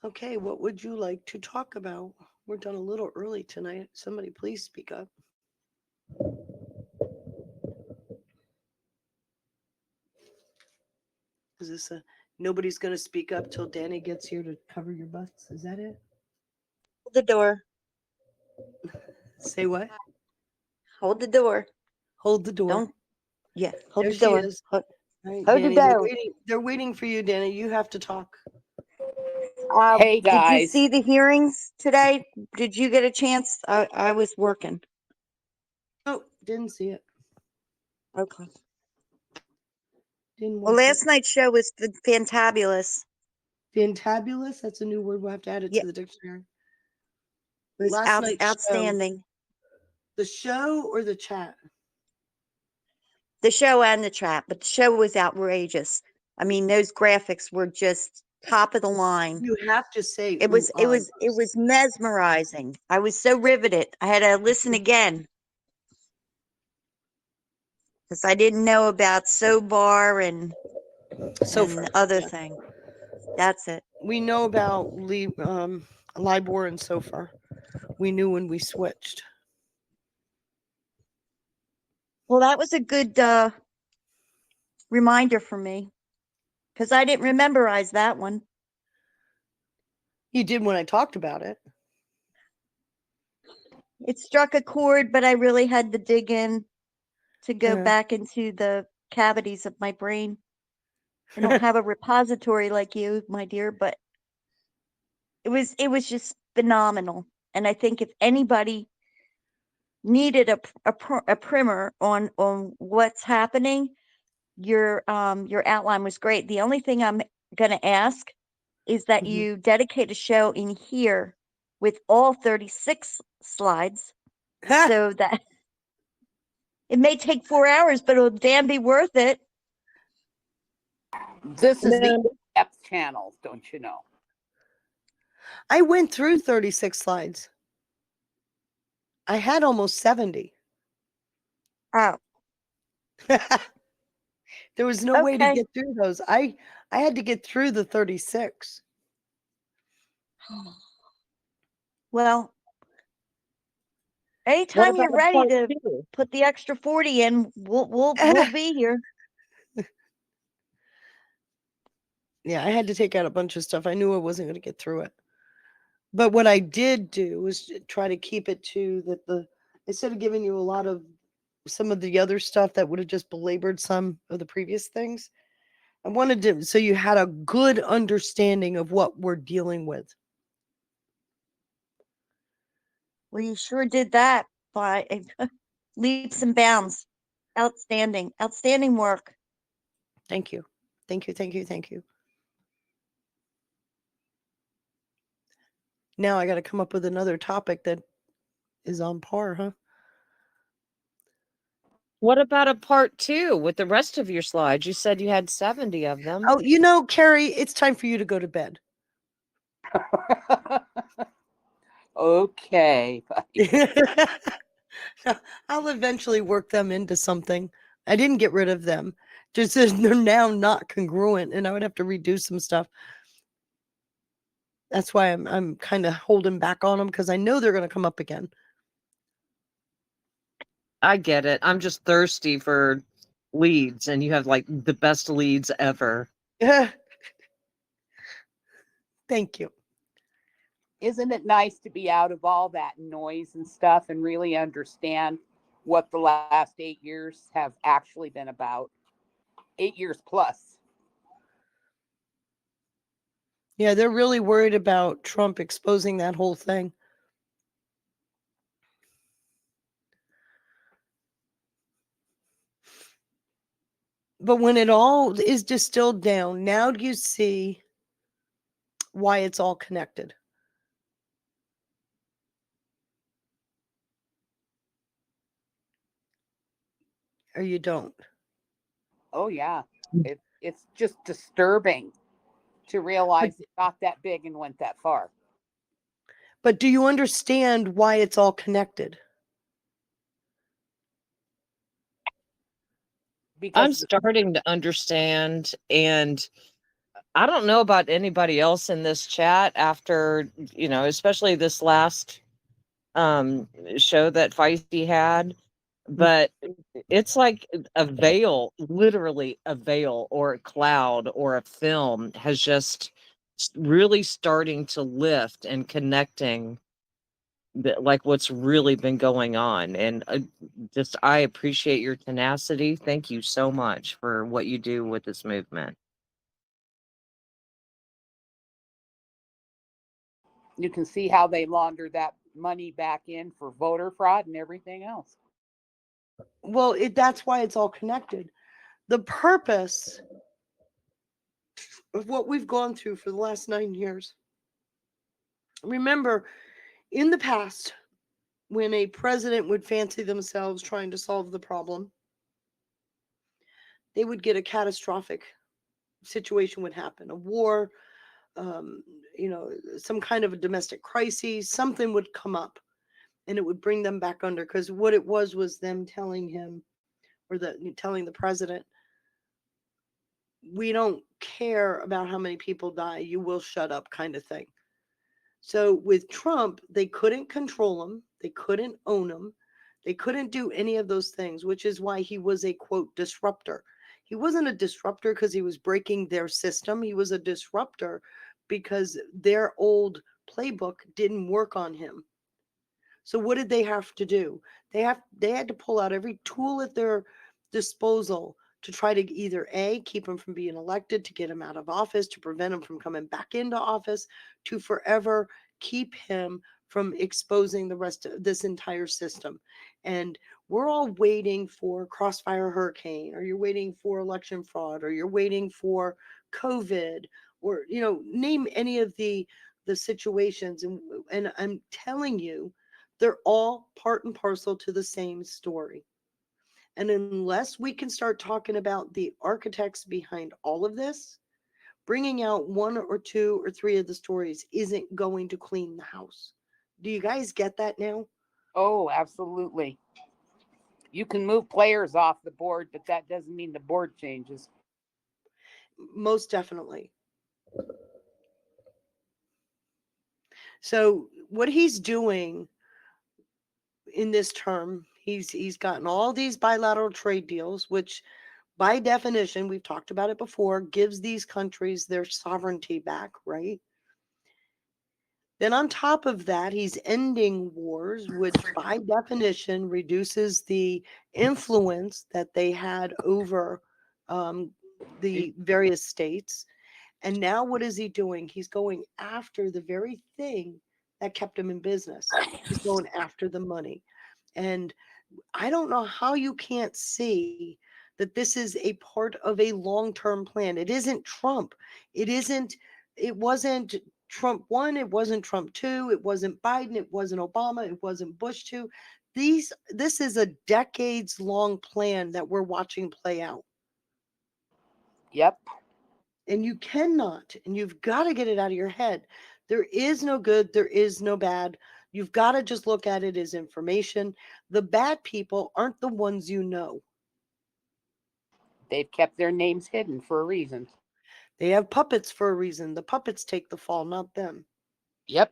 Okay, what would you like to talk about? We're done a little early tonight. Somebody please speak up. Is this a nobody's going to speak up till Danny gets here to cover your butts? Is that it? Hold the door. Say what? Hold the door. Hold the door. Don't. Yeah. Hold There the she door. is. Hold, All right, hold the Danny, they're door. waiting. They're waiting for you, Danny. You have to talk. Hey Did you guys. see the hearings today? Did you get a chance? I was working. Oh, didn't see it. Okay. Didn't Well, watch it. last night's show was fantabulous. Fantabulous. That's a new word. We'll have to add it Yeah, to the dictionary. it was Last night's show. outstanding. The show or the chat? The show and the chat, but the show was outrageous. I mean, those graphics were just top of the line. You have to say It ooh was it on was it was mesmerizing. I was so riveted. I had to listen again because I didn't know about Sobar so and far. the other Yeah. thing. That's it. We know about LIBOR and so far. We knew when we switched. Well, that was a good reminder for me because I didn't memorize that one. You did when I talked about it. It struck a chord, but I really had to dig in to go back into the cavities of my brain. I don't have a repository like you, my dear, but it was just phenomenal. And I think if anybody needed a primer on what's happening, your outline was great. The only thing I'm going to ask is that Mhm. you dedicate a show in here with all 36 slides so that it may take 4 hours, but it'll damn be worth it. This is the No, in-depth channel, don't you know? I went through 36 slides. I had almost 70. Oh, There was no way to okay. get through those. I had to get through the 36. Well, what anytime about you're ready part to two? put the extra 40 in, we'll be here. Yeah, I had to take out a bunch of stuff. I knew I wasn't going to get through it. But what I did do was try to keep it to the instead of giving you a lot of some of the other stuff that would have just belabored some of the previous things. I wanted to so you had a good understanding of what we're dealing with. Well, you sure did that by leaps and bounds. Outstanding. Outstanding work. Thank you. Thank you. Thank you. Thank you. Now I got to come up with another topic that is on par, huh? What about a part two with the rest of your slides? You said you had 70 of them. Oh, Carrie, it's time for you to go to bed. Okay. I'll eventually work them into something. I didn't get rid of them. Just they're now not congruent, and I would have to redo some stuff. That's why I'm kind of holding back on them because I know they're going to come up again. I get it. I'm just thirsty for leads, and you have like the best leads ever. Thank you. Isn't it nice to be out of all that noise and stuff and really understand what the last 8 years have actually been about? 8 years plus. Yeah, they're really worried about Trump exposing that whole thing. But when it all is distilled down, now do you see why it's all connected? Or you don't? Oh, yeah. It's just disturbing to But realize it got that big and went that far. but do you understand why it's all connected? I'm Because the, starting to understand, and I don't know about anybody else in this chat after, especially this last show that Feisty had, but it's like a veil, literally a veil or a cloud or a film has just really starting to lift and connecting like what's really been going on. And I appreciate your tenacity. Thank you so much for what you do with this movement. You can see how they launder that money back in for voter fraud and everything else. Well, that's why it's all connected. The purpose of what we've gone through for the last 9 years. Remember, in the past, when a president would fancy themselves trying to solve the problem, they would get a catastrophic situation would happen, a war, some kind of a domestic crisis, something would come up, and it would bring them back under. Because what it was them telling him, or telling the president, we don't care about how many people die, you will shut up, kind of thing. So with Trump, they couldn't control him, they couldn't own him, they couldn't do any of those things, which is why he was a quote disruptor. He wasn't a disruptor because he was breaking their system. He was a disruptor because their old playbook didn't work on him. So what did they have to do? They had to pull out every tool at their disposal to try to either A, keep him from being elected, to get him out of office, to prevent him from coming back into office, to forever keep him from exposing the rest of this entire system. And we're all waiting for Crossfire Hurricane, or you're waiting for election fraud, or you're waiting for COVID, or name any of the situations. And I'm telling you, they're all part and parcel to the same story. And unless we can start talking about the architects behind all of this, bringing out one or two or three of the stories isn't going to clean the house. Do you guys get that now? Oh, absolutely. You can move players off the board, but that doesn't mean the board changes. Most definitely. So what he's doing in this term, he's gotten all these bilateral trade deals, which by definition, we've talked about it before, gives these countries their sovereignty back, right? Then on top of that, he's ending wars, which by definition reduces the influence that they had over the various states. And now what is he doing? He's going after the very thing that kept him in business. He's going after the money. And I don't know how you can't see that this is a part of a long-term plan. It isn't Trump. It wasn't Trump 1, it wasn't Trump 2, it wasn't Biden, it wasn't Obama, it wasn't Bush 2. This is a decades-long plan that we're watching play out. Yep. And you cannot, and you've got to get it out of your head. There is no good, there is no bad. You've got to just look at it as information. The bad people aren't the ones you know. They've kept their names hidden for a reason. They have puppets for a reason. The puppets take the fall, not them. Yep.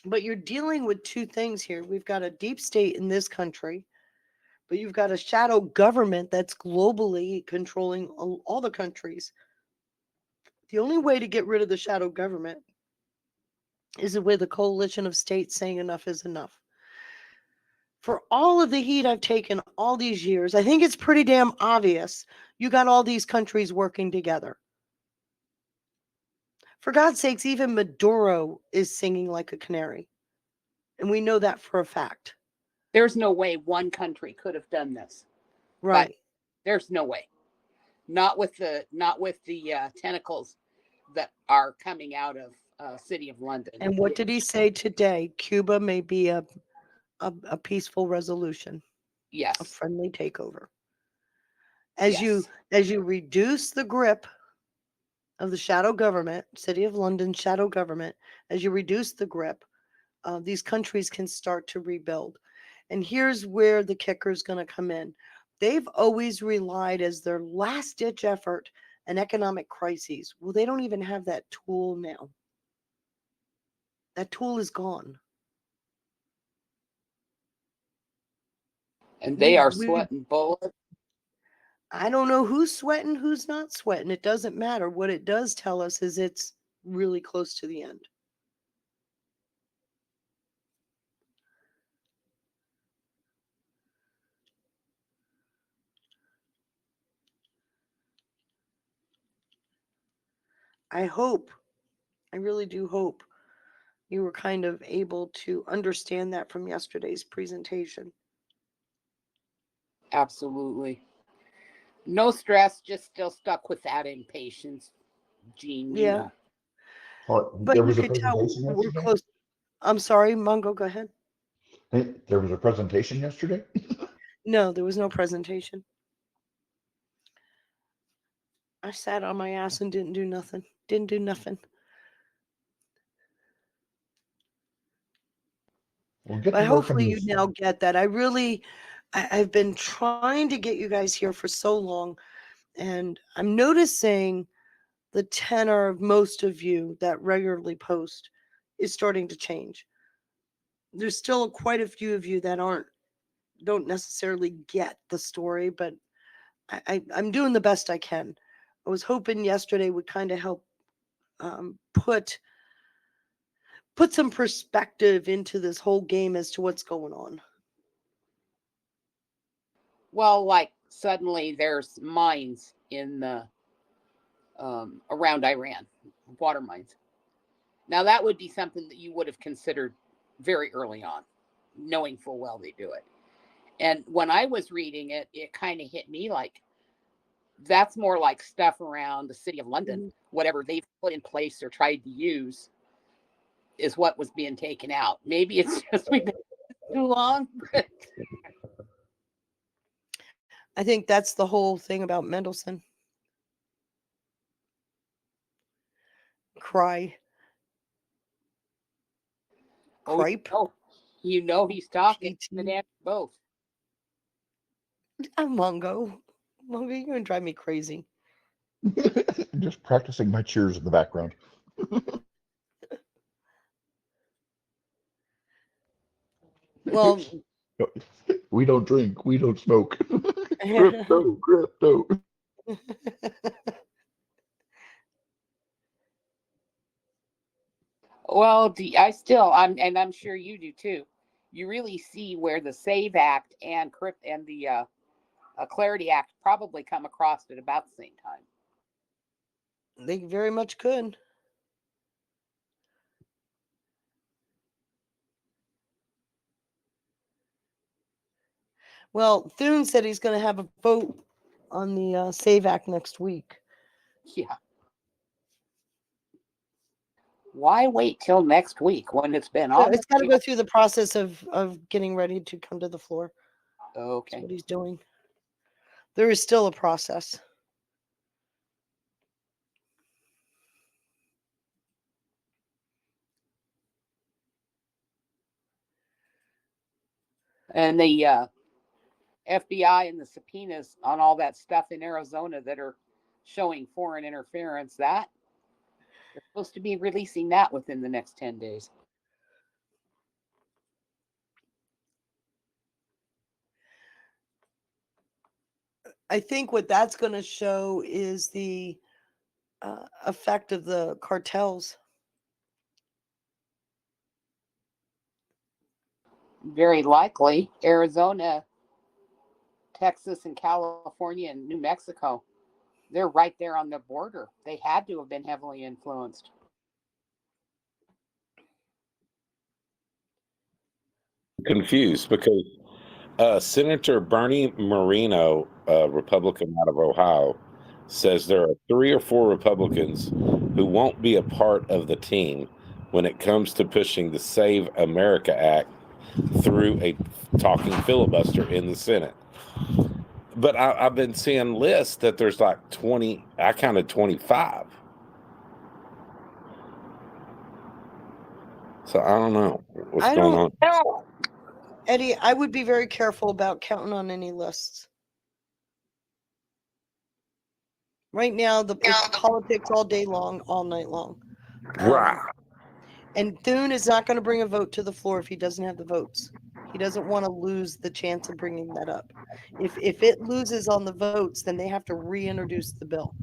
But you're dealing with two things here. We've got a deep state in this country, but you've got a shadow government that's globally controlling all the countries. The only way to get rid of the shadow government is with a coalition of states saying enough is enough. For all of the heat I've taken all these years, I think it's pretty damn obvious you got all these countries working together. For God's sakes, even Maduro is singing like a canary. And we know that for a fact. There's no way one country could have done this. Right. But there's no way. Not with the tentacles that are coming out of City of London. And what did he say today? Cuba may be a peaceful resolution, a Yes. friendly takeover. As Yes. you reduce the grip of the shadow government, City of London shadow government, as you reduce the grip, these countries can start to rebuild. And here's where the kicker is going to come in. They've always relied as their last ditch effort and economic crises. Well, they don't even have that tool now. That tool is gone. And they are We sweating bullets. I don't know who's sweating, who's not sweating. It doesn't matter. What it does tell us is it's really close to the end. I hope, I really do hope you were kind of able to understand that from yesterday's presentation. Absolutely. No stress, just still stuck with that impatience, Gene, you Yeah, know. Oh, but there you was a could tell presentation we're yesterday? close. I'm sorry, Mungo, go ahead. Hey, there was a presentation yesterday? No, there was no presentation. I sat on my ass and didn't do nothing. Didn't do nothing. We'll get But more from hopefully you you now soon. get that. I've been trying to get you guys here for so long, and I'm noticing the tenor of most of you that regularly post is starting to change. There's still quite a few of you that don't necessarily get the story, but I'm doing the best I can. I was hoping yesterday would kind of help put some perspective into this whole game as to what's going on. Well, like suddenly there's mines in the around Iran, water mines. Now that would be something that you would have considered very early on, knowing full well they do it. And when I was reading it, it kind of hit me like that's more like stuff around the city of London. Mhm. Whatever they've put in place or tried to use is what was being taken out. Maybe it's just we've been too long. I think that's the whole thing about Mendelssohn. Cry. Oh, Cripe. you know he's talking the PT. damn both. I'm Mungo. Mungo, you're going to drive me crazy. Just practicing my cheers in the background. Well, We don't drink, we don't smoke. Crypto. Well, I'm sure you do too. You really see where the Save Act and the Clarity Act probably come across at about the same time. They very much could. Well, Thune said he's going to have a vote on the Save Act next week. Yeah. Why wait till next week when it's been So on? it's got to go through the process of getting ready to come to the floor. That's Okay. what he's doing. There is still a process. And the FBI and the subpoenas on all that stuff in Arizona that are showing foreign interference, that they're supposed to be releasing that within the next 10 days. I think what that's going to show is the effect of the cartels. Very likely, Arizona, Texas, and California, and New Mexico, they're right there on the border. They had to have been heavily influenced. Confused because Senator Bernie Moreno, a Republican out of Ohio, says there are 3 or 4 Republicans who won't be a part of the team when it comes to pushing the Save America Act through a talking filibuster in the Senate. But I've been seeing lists that there's like 20, I counted 25. So I don't know what's going on. Eddie, I would be very careful about counting on any lists. Right now, it's politics all day long, all night long. Right. And Thune is not going to bring a vote to the floor if he doesn't have the votes. He doesn't want to lose the chance of bringing that up. If it loses on the votes, then they have to reintroduce the bill.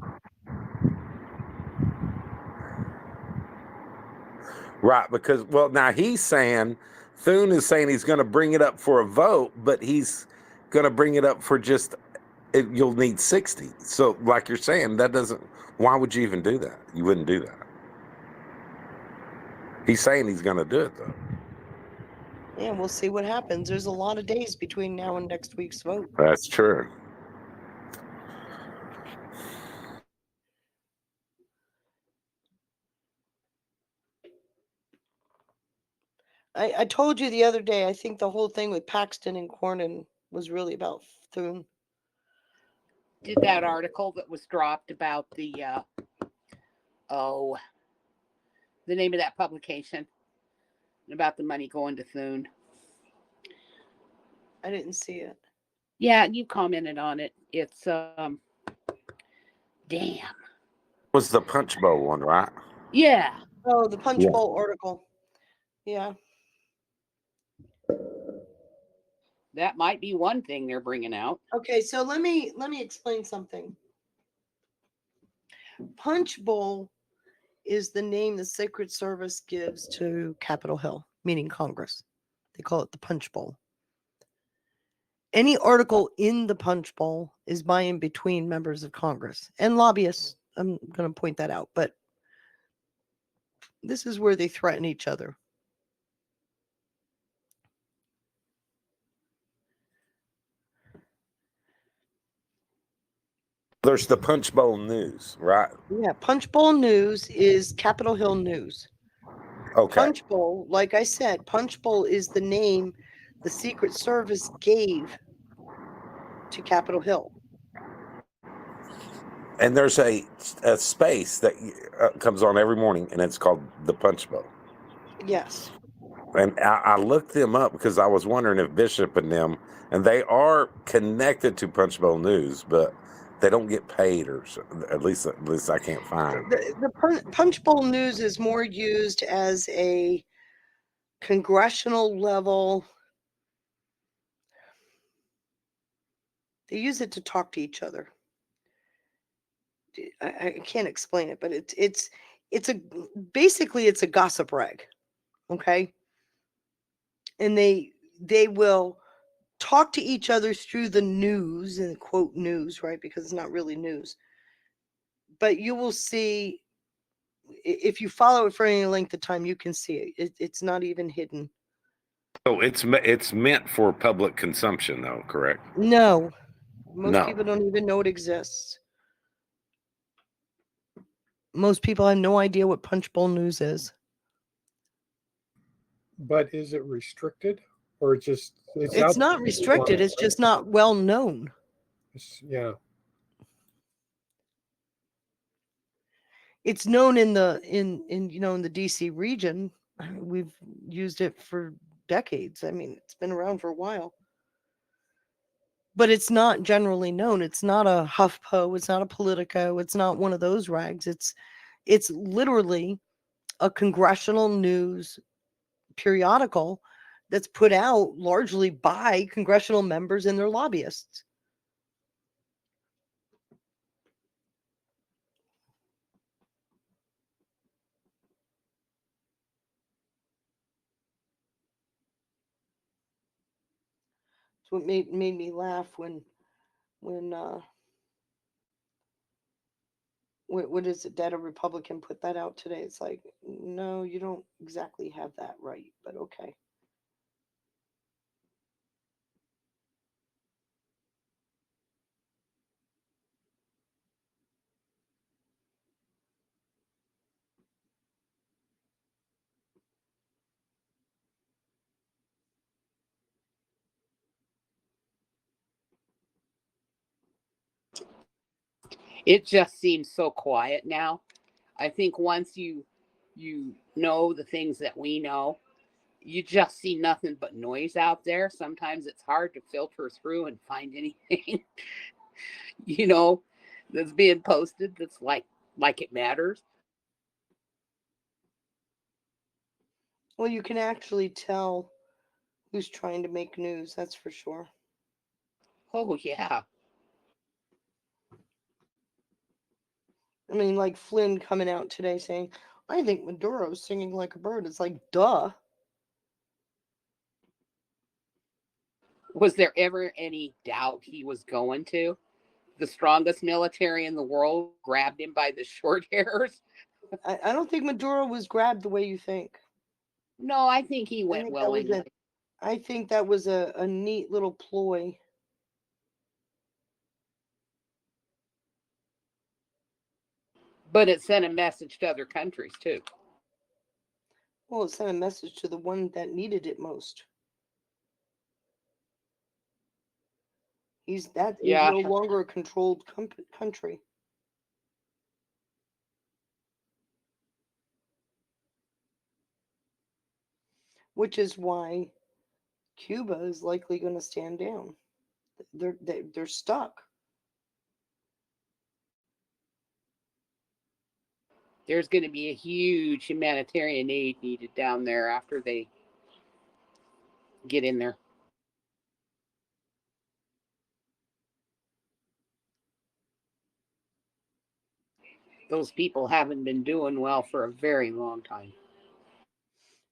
Right, because well, now he's saying Thune is saying he's going to bring it up for a vote, but he's going to bring it up for just you'll need 60. So, like you're saying, that doesn't. Why would you even do that? You wouldn't do that. He's saying he's going to do it though. Yeah, we'll see what happens. There's a lot of days between now and next week's vote. That's true. I told you the other day, I think the whole thing with Paxton and Cornyn was really about Thune. Did that article that was dropped about the name of that publication about the money going to Thune. I didn't see it. Yeah, you commented on it. It's damn. Was the Punch Bowl one, right? Yeah. Oh, the Punch Yeah. Bowl article. Yeah. That might be one thing they're bringing out. Okay, so let me explain something. Punch Bowl is the name the Secret Service gives to Capitol Hill, meaning Congress. They call it the Punch Bowl. Any article in the Punch Bowl is by and between members of Congress and lobbyists. I'm going to point that out, but this is where they threaten each other. There's the Punch Bowl News, right? Yeah, Punch Bowl News is Capitol Hill News. Okay. Punch Bowl, like I said, Punch Bowl is the name the Secret Service gave to Capitol Hill. And there's a space that comes on every morning, and it's called the Punch Bowl. Yes. And I looked them up because I was wondering if Bishop and them, and they are connected to Punch Bowl News, but they don't get paid, or so, at least I can't find. The Punch Bowl News is more used as a congressional level. They use it to talk to each other. I can't explain it, but it's basically it's a gossip rag, okay? And they will talk to each other through the news, and quote news, right? Because it's not really news. But you will see, if you follow it for any length of time, you can see it. It's not even hidden. So it's meant for public consumption, though, correct? No, most No. people don't even know it exists. Most people have no idea what Punch Bowl News is. But is it restricted, or just It's not restricted. It's just not well known. Yeah. It's known in the in the DC region. I mean, we've used it for decades. I mean, it's been around for a while. But it's not generally known. It's not a HuffPo. It's not a Politico. It's not one of those rags. It's literally a congressional news periodical that's put out largely by congressional members and their lobbyists. It's what made me laugh when what is it that a Republican put that out today? It's like, no, you don't exactly have that right, but okay. It just seems so quiet now. I think once you know the things that we know, you just see nothing but noise out there. Sometimes it's hard to filter through and find anything. that's being posted that's like it matters. Well, you can actually tell who's trying to make news, that's for sure. Oh yeah. I mean, like Flynn coming out today saying, I think Maduro's singing like a bird. It's like, duh. Was there ever any doubt he was going to? The strongest military in the world grabbed him by the short hairs. I don't think Maduro was grabbed the way you think. No, I think he I went think that was willingly. I think that was a neat little ploy. But it sent a message to other countries too. Well, it sent a message to the one that needed it most. He's Yeah. no longer a controlled country. Which is why Cuba is likely going to stand down. They're stuck. There's going to be a huge humanitarian aid needed down there after they get in there. Those people haven't been doing well for a very long time.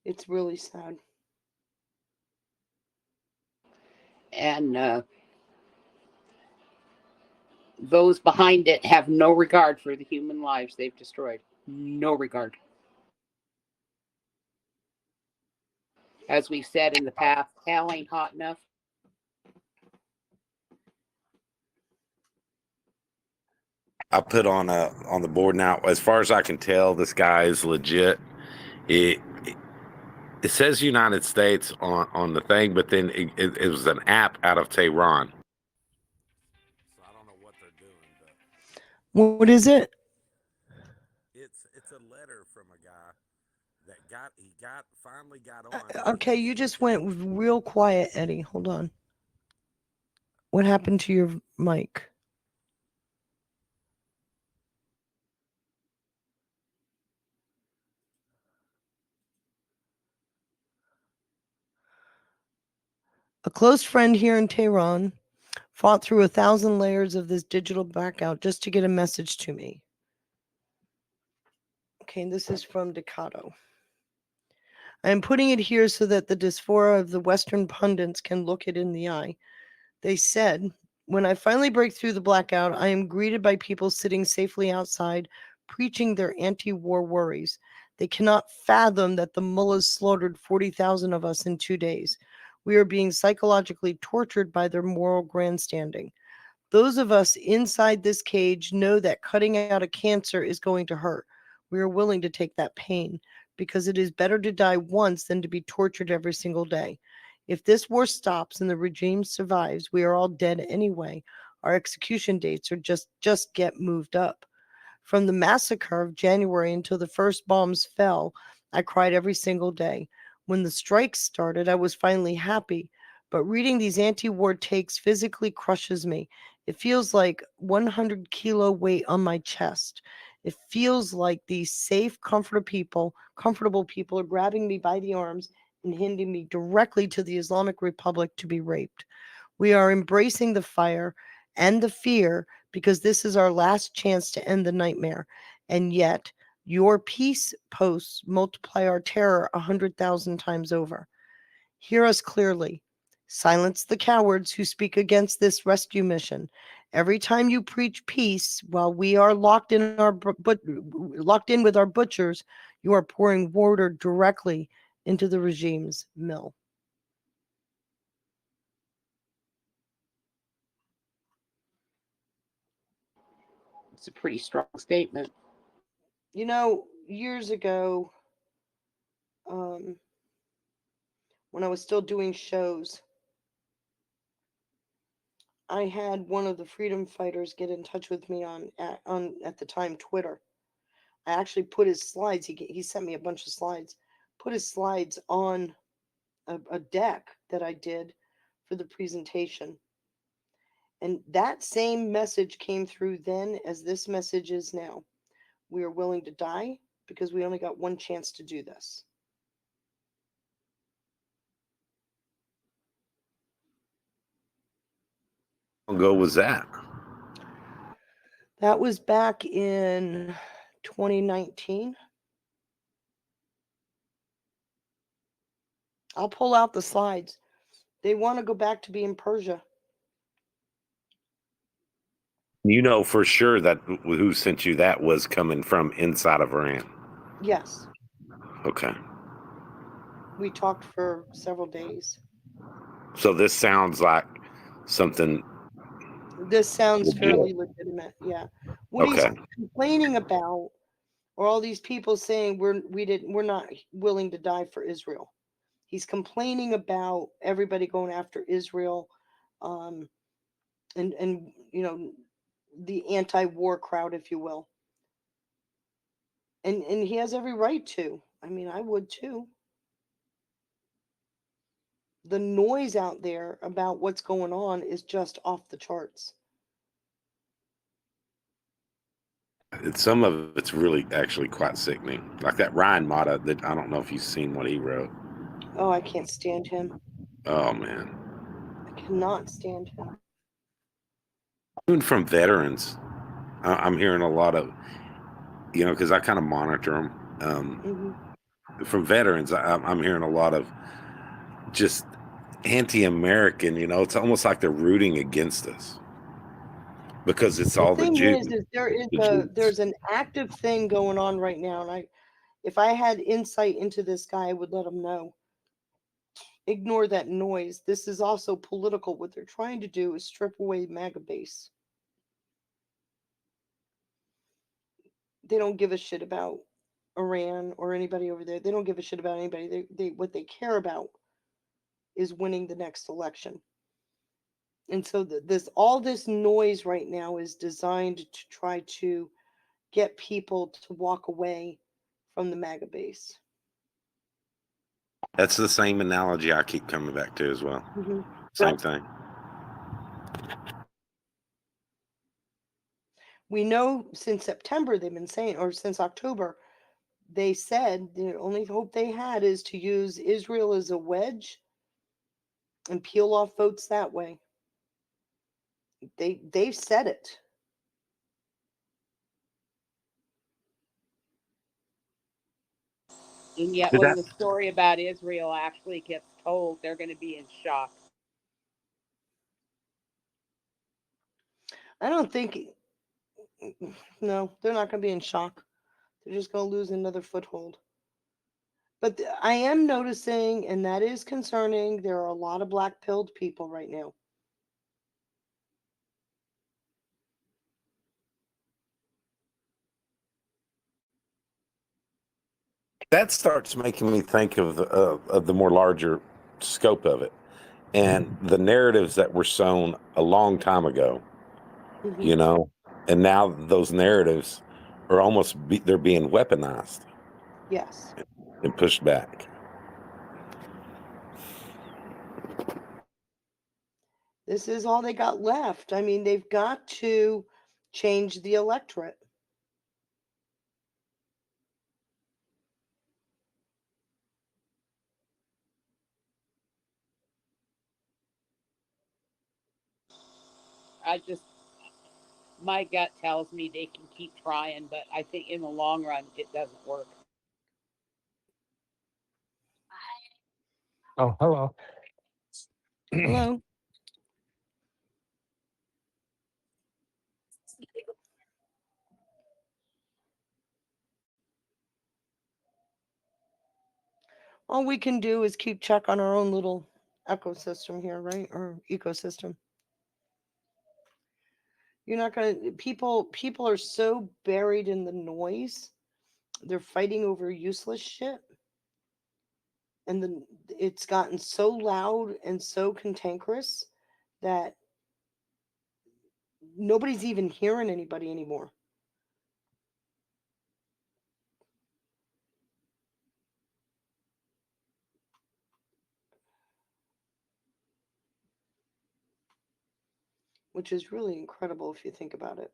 It's really sad. And those behind it have no regard for the human lives they've destroyed. No regard. As we've said in the past, hell ain't hot enough. I put on the board now. As far as I can tell, this guy is legit. It says United States on the thing, but then it was an app out of Tehran. So I don't know what they're doing, but What is it? it's a letter from a guy that finally got on. Okay, you just went real quiet, Eddie. Hold on. What happened to your mic? A close friend here in Tehran fought through 1,000 layers of this digital blackout just to get a message to me. Okay, this is from Decado. I am putting it here so that the dysphoria of the Western pundits can look it in the eye. They said, when I finally break through the blackout, I am greeted by people sitting safely outside, preaching their anti-war worries. They cannot fathom that the mullahs slaughtered 40,000 of us in 2 days. We are being psychologically tortured by their moral grandstanding. Those of us inside this cage know that cutting out a cancer is going to hurt. We are willing to take that pain because it is better to die once than to be tortured every single day. If this war stops and the regime survives, we are all dead anyway. Our execution dates are just get moved up. From the massacre of January until the first bombs fell, I cried every single day. When the strikes started, I was finally happy. But reading these anti-war takes physically crushes me. It feels like 100-kilo weight on my chest. It feels like these safe, comfortable people are grabbing me by the arms and handing me directly to the Islamic Republic to be raped. We are embracing the fire and the fear because this is our last chance to end the nightmare. And yet, your peace posts multiply our terror 100,000 times over. Hear us clearly. Silence the cowards who speak against this rescue mission. Every time you preach peace while we are locked in with our butchers, you are pouring water directly into the regime's mill. It's a pretty strong statement. You know, years ago, when I was still doing shows, I had one of the freedom fighters get in touch with me on at the time Twitter. I actually put his slides. He sent me a bunch of slides. Put his slides on a deck that I did for the presentation. And that same message came through then as this message is now. We are willing to die because we only got one chance to do this. How long ago was that? That was back in 2019. I'll pull out the slides. They want to go back to being Persia. You know for sure that who sent you that was coming from inside of Iran. Yes, Okay. we talked for several days. So this sounds like something This sounds legit. fairly legitimate. Yeah. What he's Okay. complaining about are all these people saying we're not willing to die for Israel. He's complaining about everybody going after Israel, and you know, the anti-war crowd, if you will. And he has every right to. I mean, I would too. The noise out there about what's going on is just off the charts. Some of it's really actually quite sickening. Like that Ryan Mata, that I don't know if you've seen what he wrote. Oh, I can't stand him. Oh man. I cannot stand him. Even from veterans, I'm hearing a lot of, you know, because I kind of monitor them. From veterans, I'm hearing a lot of just anti-American. You know, it's almost like they're rooting against us because it's all the thing Jews. is The Jews. there's an active thing going on right now, and if I had insight into this guy, I would let him know. Ignore that noise. This is also political. What they're trying to do is strip away MAGA base. They don't give a shit about Iran or anybody over there. They don't give a shit about anybody. They what they care about is winning the next election. And so all this noise right now is designed to try to get people to walk away from the MAGA base. That's the same analogy I keep coming back to as well. Same thing. We know since September they've been saying, or since October, they said the only hope they had is to use Israel as a wedge and peel off votes that way. They've said it. And yet, when the story about Israel actually gets told, they're going to be in shock. I don't think. No, they're not going to be in shock. They're just going to lose another foothold. But I am noticing, and that is concerning, there are a lot of black-pilled people right now. That starts making me think of the more larger scope of it, and the narratives that were sown a long time ago. You know, and now those narratives are almost they're being weaponized. Yes. And pushed back. This is all they got left. I mean, they've got to change the electorate. My gut tells me they can keep trying, but I think in the long run, it doesn't work. Oh, hello. Hello. All we can do is keep check on our own little ecosystem here, right? Or ecosystem. You're not going to people are so buried in the noise. They're fighting over useless shit. And then it's gotten so loud and so cantankerous that nobody's even hearing anybody anymore. which is really incredible if you think about it.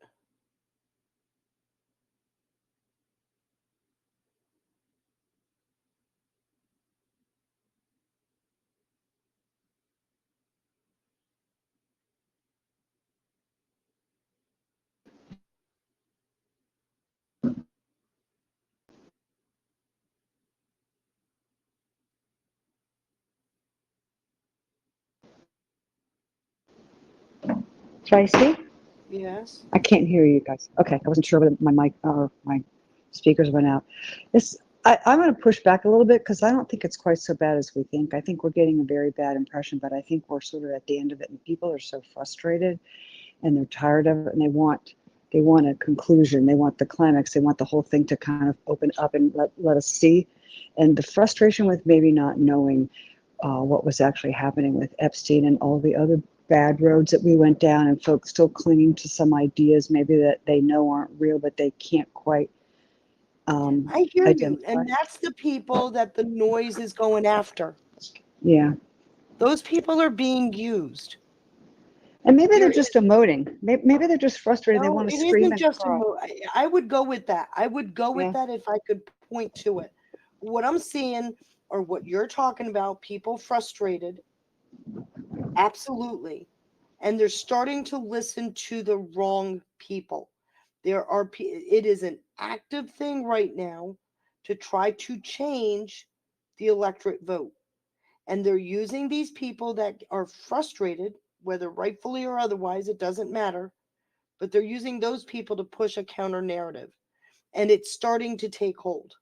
Feisty? Yes. I can't hear you guys. Okay, I wasn't sure whether my mic or my speakers went out. I'm going to push back a little bit because I don't think it's quite so bad as we think. I think we're getting a very bad impression, but I think we're sort of at the end of it, and people are so frustrated and they're tired of it, and they want a conclusion. They want the climax. They want the whole thing to kind of open up and let us see. And the frustration with maybe not knowing what was actually happening with Epstein and all the other bad roads that we went down, and folks still clinging to some ideas maybe that they know aren't real, but they can't quite I hear you. identify. And that's the people that the noise is going after. Yeah. Those people are being used. And maybe There they're just emoting. Maybe they're just frustrated. They No, want it to scream isn't and just cry. I would go with that. I would go with Yeah. that if I could point to it. What I'm seeing or what you're talking about, people frustrated. Absolutely. And they're starting to listen to the wrong people. It is an active thing right now to try to change the electorate vote. And they're using these people that are frustrated, whether rightfully or otherwise, it doesn't matter, but they're using those people to push a counter narrative. And it's starting to take hold.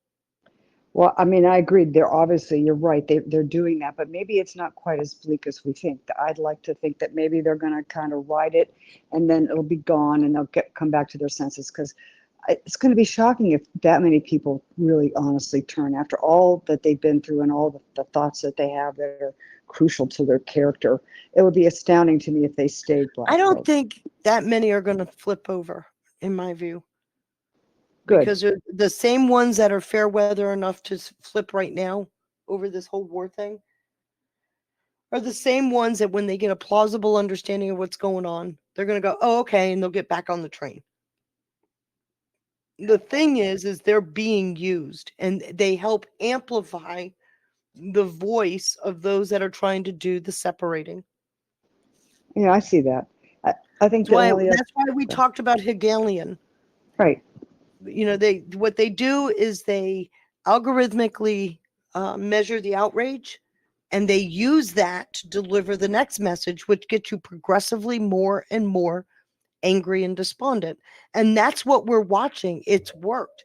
Well, I mean, I agree. They're obviously, you're right. They're doing that, but maybe it's not quite as bleak as we think. I'd like to think that maybe they're going to kind of ride it, and then it'll be gone, and they'll come back to their senses. Because it's going to be shocking if that many people really honestly turn after all that they've been through and all the thoughts that they have that are crucial to their character. It would be astounding to me if they stayed black. I don't think that many are going to flip over, in my view. Good. Because they're the same ones that are fair weather enough to flip right now over this whole war thing are the same ones that when they get a plausible understanding of what's going on, they're going to go, oh, okay, and they'll get back on the train. The thing is they're being used, and they help amplify the voice of those that are trying to do the separating. Yeah, I see that. I think That's why we talked about Hegelian. Right. You know, what they do is they algorithmically measure the outrage, and they use that to deliver the next message, which gets you progressively more and more angry and despondent. And that's what we're watching. It's worked.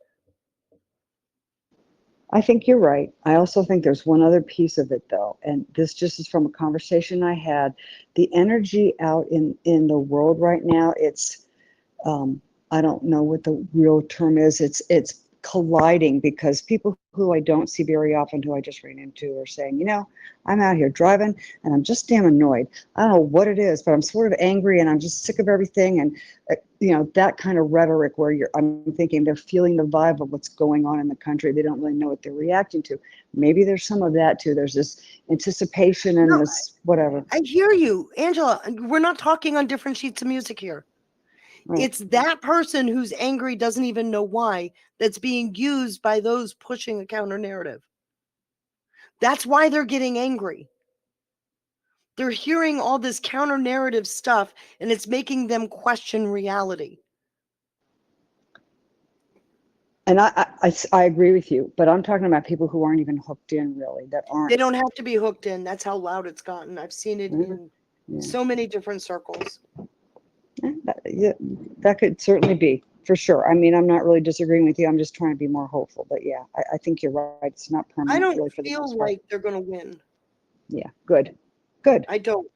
I think you're right. I also think there's one other piece of it, though, and this just is from a conversation I had. The energy out in the world right now, it's I don't know what the real term is. It's colliding, because people who I don't see very often, who I just ran into, are saying, you know, I'm out here driving and I'm just damn annoyed. I don't know what it is, but I'm sort of angry and I'm just sick of everything. And you know, that kind of rhetoric where I'm thinking they're feeling the vibe of what's going on in the country. They don't really know what they're reacting to. Maybe there's some of that too. There's this anticipation and this whatever. I hear you, Angela. We're not talking on different sheets of music here. Right. It's that person who's angry, doesn't even know why, that's being used by those pushing a counter narrative. That's why they're getting angry. They're hearing all this counter narrative stuff, and it's making them question reality. And I agree with you, but I'm talking about people who aren't even hooked in, really, that aren't. They don't have to be hooked in. That's how loud it's gotten. I've seen it in so many different circles. That could certainly be, for sure. I mean, I'm not really disagreeing with you. I'm just trying to be more hopeful. But yeah, I think you're right. It's not permanent. I don't really, for the feel most part. like they're going to win. Yeah, good. Good. I don't.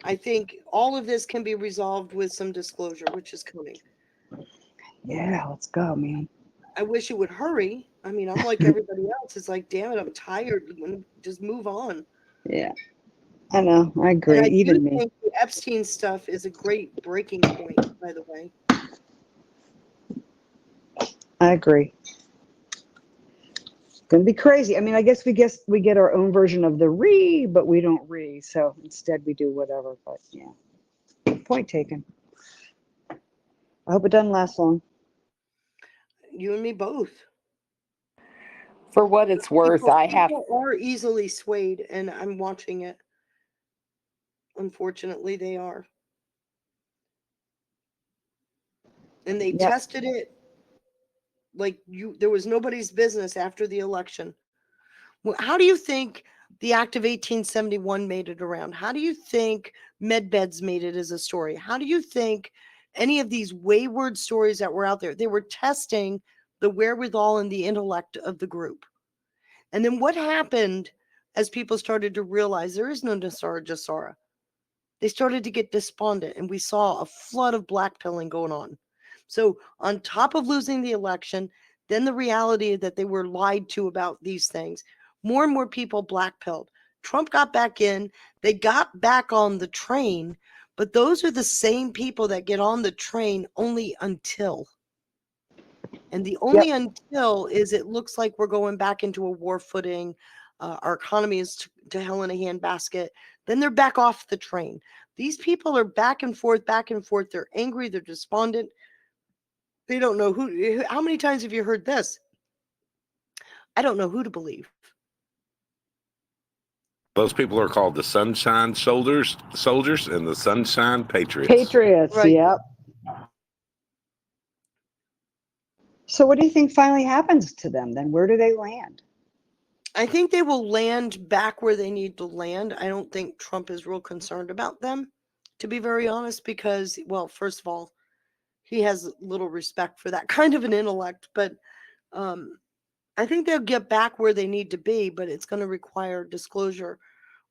I think all of this can be resolved with some disclosure, which is coming. Yeah, let's go, man. I wish it would hurry. I mean, I'm like everybody else. It's like, damn it, I'm tired. Just move on. Yeah, I know. I agree. And I Even do me. think the Epstein stuff is a great breaking point, by the way. I agree. It's going to be crazy. I mean, I guess we get our own version of the but we don't So instead we do whatever. But yeah. Point taken. I hope it doesn't last long. You and me both. For what it's worth, People are easily swayed, and I'm watching it. Unfortunately, they are. And they Yep. tested it like there was nobody's business after the election. Well, how do you think the Act of 1871 made it around? How do you think MedBeds made it as a story? How do you think any of these wayward stories that were out there, they were testing the wherewithal and the intellect of the group? And then what happened as people started to realize there is no Nasara Jasara? They started to get despondent, and we saw a flood of blackpilling going on. So, on top of losing the election, then the reality that they were lied to about these things, more and more people blackpilled. Trump got back in, they got back on the train, but those are the same people that get on the train only until. And the only until is it looks like we're going back into a war footing. Our economy is to hell in a handbasket. Then they're back off the train. These people are back and forth, back and forth. They're angry. They're despondent. They don't know who. How many times have you heard this? I don't know who to believe. Those people are called the Sunshine Soldiers and the Sunshine Patriots. Patriots, Right. yep. So what do you think finally happens to them then? Where do they land? I think they will land back where they need to land. I don't think Trump is real concerned about them, to be very honest, because, well, first of all, he has little respect for that kind of an intellect. But I think they'll get back where they need to be, but it's going to require disclosure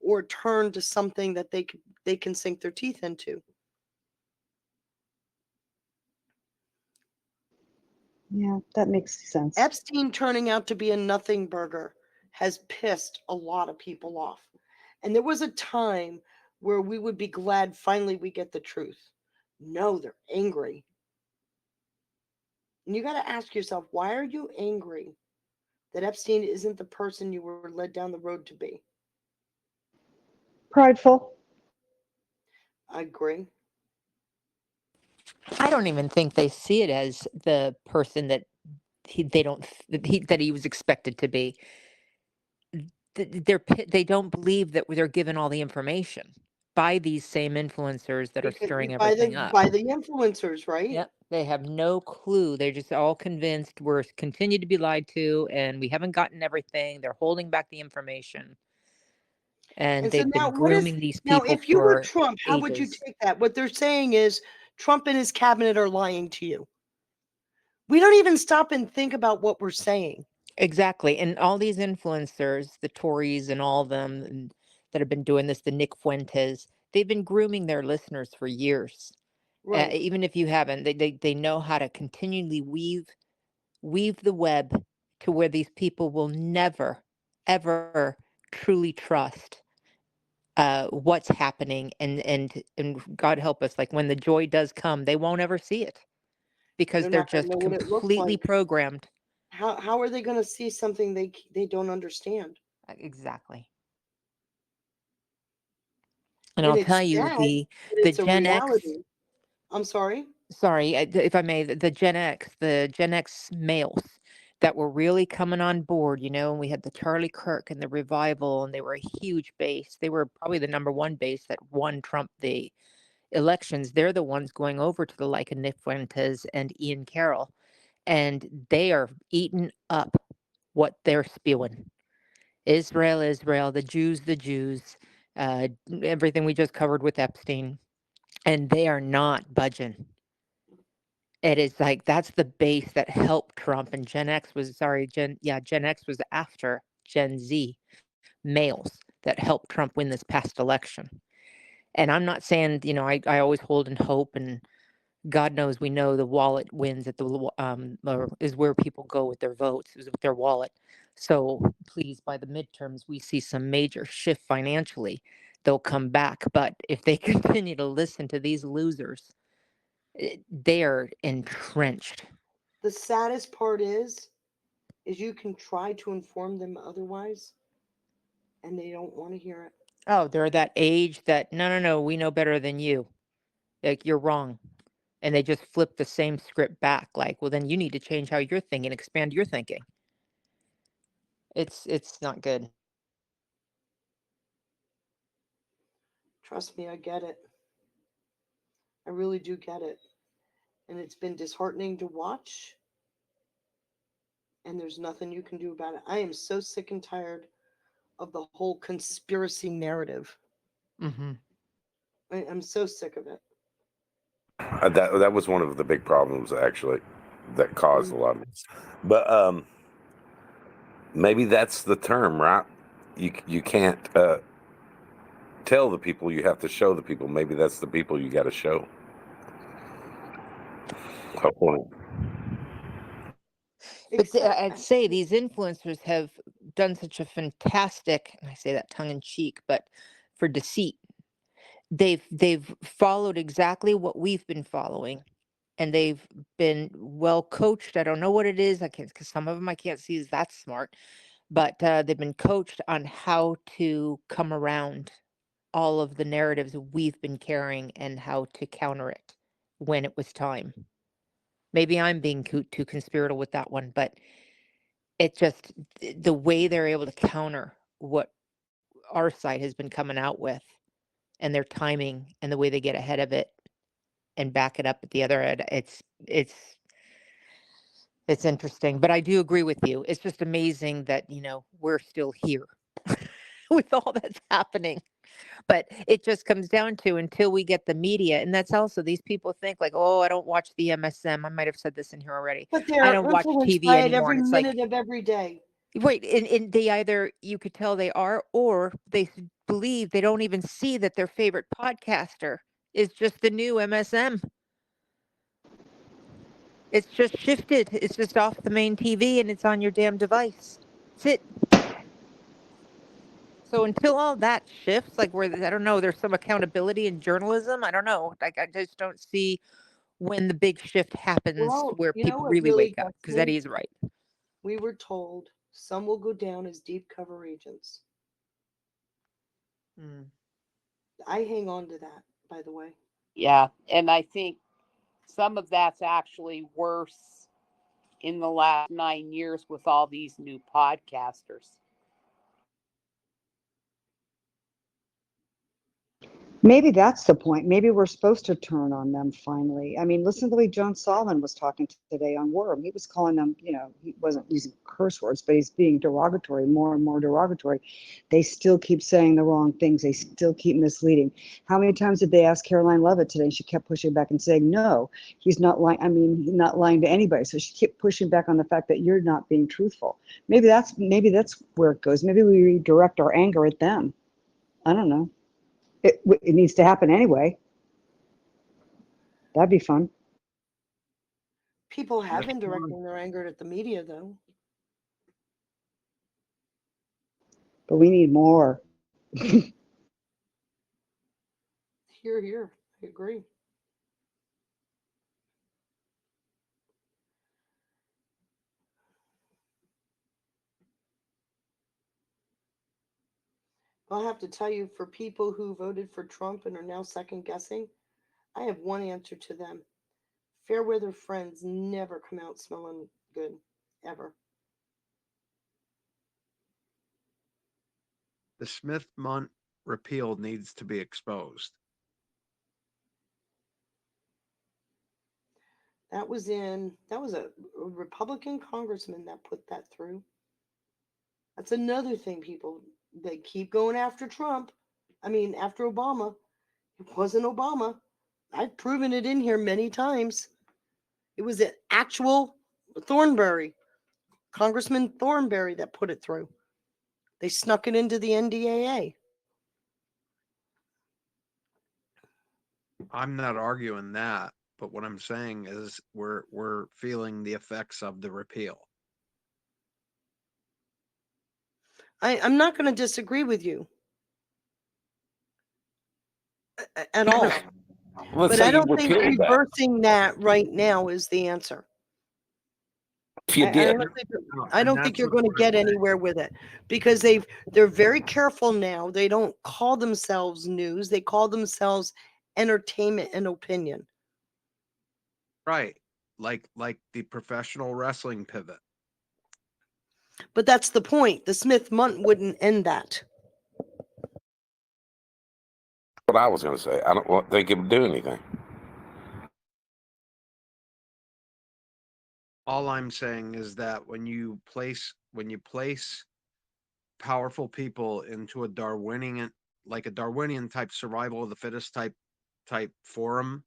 or turn to something that they can sink their teeth into. Yeah, that makes sense. Epstein turning out to be a nothing burger has pissed a lot of people off. And there was a time where we would be glad finally we get the truth. No, they're angry. And you got to ask yourself, why are you angry that Epstein isn't the person you were led down the road to be? Prideful. I agree. I don't even think they see it as the person that he was expected to be. They don't believe that they're given all the information by these same influencers that are stirring everything up. By the influencers, right? Yep, they have no clue. They're just all convinced we're continued to be lied to, and we haven't gotten everything. They're holding back the information, and And so they've been now grooming these now people if you were for Trump, how would you ages. take that? What they're saying is Trump and his cabinet are lying to you. We don't even stop and think about what we're saying. Exactly. And all these influencers, the Tories and all of them that have been doing this, the Nick Fuentes, they've been grooming their listeners for years. Right. Even if you haven't, they know how to continually weave the web to where these people will never, ever truly trust what's happening. And God help us, like when the joy does come, they won't ever see it because They're they're not going to just know what it looks completely like. programmed. How are they going to see something they don't understand? Exactly. And And I'll it's tell you, sad, the but the it's a Gen X, reality. I'm sorry. sorry, if I may, the Gen X males that were really coming on board, and we had the Charlie Kirk and the revival, and they were a huge base. They were probably the number one base that won Trump the elections. They're the ones going over to the like of Nick Fuentes and Ian Carroll, and they are eating up what they're spewing. Israel, Israel, the Jews, everything we just covered with Epstein, and they are not budging. It is like that's the base that helped Trump, and Gen X was Gen X was after Gen Z males that helped Trump win this past election. And I'm not saying, I always hold in hope, and God knows we know the wallet wins at the or is where people go with their votes, is with their wallet. So please, by the midterms, we see some major shift financially. They'll come back, but if they continue to listen to these losers, they are entrenched. The saddest part is you can try to inform them otherwise, and they don't want to hear it. Oh, they're that age that no, we know better than you. Like, you're wrong. And they just flip the same script back. Like, well, then you need to change how you're thinking, expand your thinking. It's not good. Trust me, I get it. I really do get it. And it's been disheartening to watch. And there's nothing you can do about it. I am so sick and tired of the whole conspiracy narrative. Mm-hmm. I'm so sick of it. That was one of the big problems actually that caused a lot of this. But maybe that's the term, right? You can't tell the people, you have to show the people. Maybe that's the people you got to show. Hopefully. But I'd say these influencers have done such a fantastic, and I say that tongue in cheek, but for deceit. They've followed exactly what we've been following, and they've been well coached. I don't know what it is. I can't, because some of them I can't see as that smart, but they've been coached on how to come around all of the narratives we've been carrying and how to counter it when it was time. Maybe I'm being too conspiratorial with that one, but it just, the way they're able to counter what our side has been coming out with, and their timing and the way they get ahead of it and back it up at the other end, it's interesting. But I do agree with you. It's just amazing that, we're still here with all that's happening. But it just comes down to, until we get the media, and that's also, these people think like, oh, I don't watch the MSM. I might have said this in here already. But I they're don't watch influenced TV by it anymore. every And it's like, minute of every day. wait, and they either, you could tell they are, or they believe, they don't even see that their favorite podcaster is just the new MSM. It's just shifted. It's just off the main TV and it's on your damn device. That's it. So until all that shifts, like, where, I don't know, there's some accountability in journalism. I don't know. Like, I just don't see when the big shift happens, Well, where you know people what really really wake up, gets because me? Eddie is right. We were told some will go down as deep cover agents. I hang on to that, by the way. Yeah. And I think some of that's actually worse in the last 9 years with all these new podcasters. Maybe that's the point. Maybe we're supposed to turn on them finally. I mean, listen to the way John Solomon was talking today on Worm. He was calling them, he wasn't using curse words, but he's being derogatory, more and more derogatory. They still keep saying the wrong things. They still keep misleading. How many times did they ask Caroline Levitt today? She kept pushing back and saying, no, he's not lying. I mean, he's not lying to anybody. So she kept pushing back on the fact that you're not being truthful. Maybe that's where it goes. Maybe we redirect our anger at them. I don't know. It needs to happen anyway. That'd be fun. People have been directing their anger at the media, though. But we need more. Here, I agree. I'll have to tell you, for people who voted for Trump and are now second guessing, I have one answer to them. Fairweather Friends never come out smelling good, ever. The Smith-Mundt repeal needs to be exposed. That was a Republican congressman that put that through. That's another thing, people, they keep going after Trump. I mean, after Obama. It wasn't Obama. I've proven it in here many times. It was an actual Thornberry, Congressman Thornberry, that put it through. They snuck it into the NDAA. I'm not arguing that, but what I'm saying is we're feeling the effects of the repeal. I'm not going to disagree with you at all. Let's But say I you don't think repealed that. reversing that right now is the answer. If you did, I don't think you're going to get anywhere with it, because they're very careful now. They don't call themselves news. They call themselves entertainment and opinion. Right. Like the professional wrestling pivot. But that's the point. The Smith Month wouldn't end that. What I was going to say. I don't think it would do anything. All I'm saying is that when you place powerful people into a Darwinian type survival of the fittest type forum,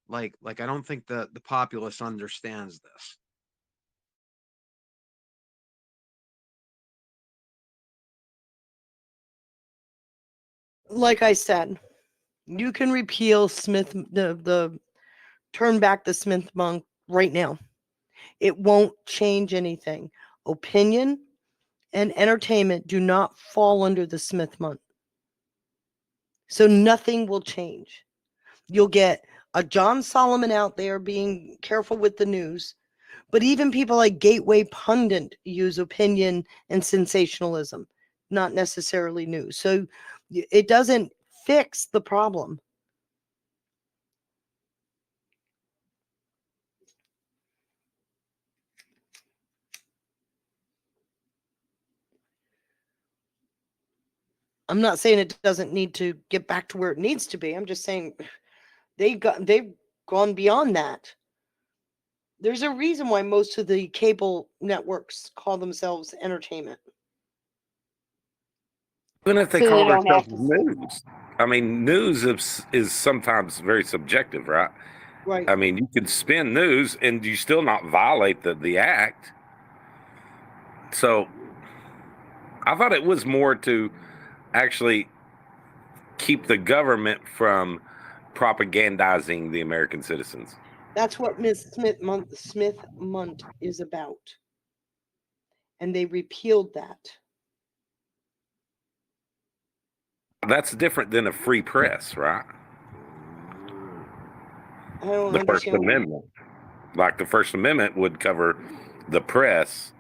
like I don't think the populace understands this. Like I said, you can repeal the turn back the Smith Month right now. It won't change anything. Opinion and entertainment do not fall under the Smith Month. So nothing will change. You'll get a John Solomon out there being careful with the news, but even people like Gateway Pundit use opinion and sensationalism, not necessarily news. So it doesn't fix the problem. I'm not saying it doesn't need to get back to where it needs to be. I'm just saying they've gone beyond that. There's a reason why most of the cable networks call themselves entertainment. Even if they So they call don't have themselves to. news. I mean, news is sometimes very subjective, right? Right. I mean, you can spin news and you still not violate the act. So I thought it was more to actually keep the government from propagandizing the American citizens. That's what Smith Month is about. And they repealed that. That's different than a free press, right? I don't The First understand. Amendment. Like the First Amendment would cover the press.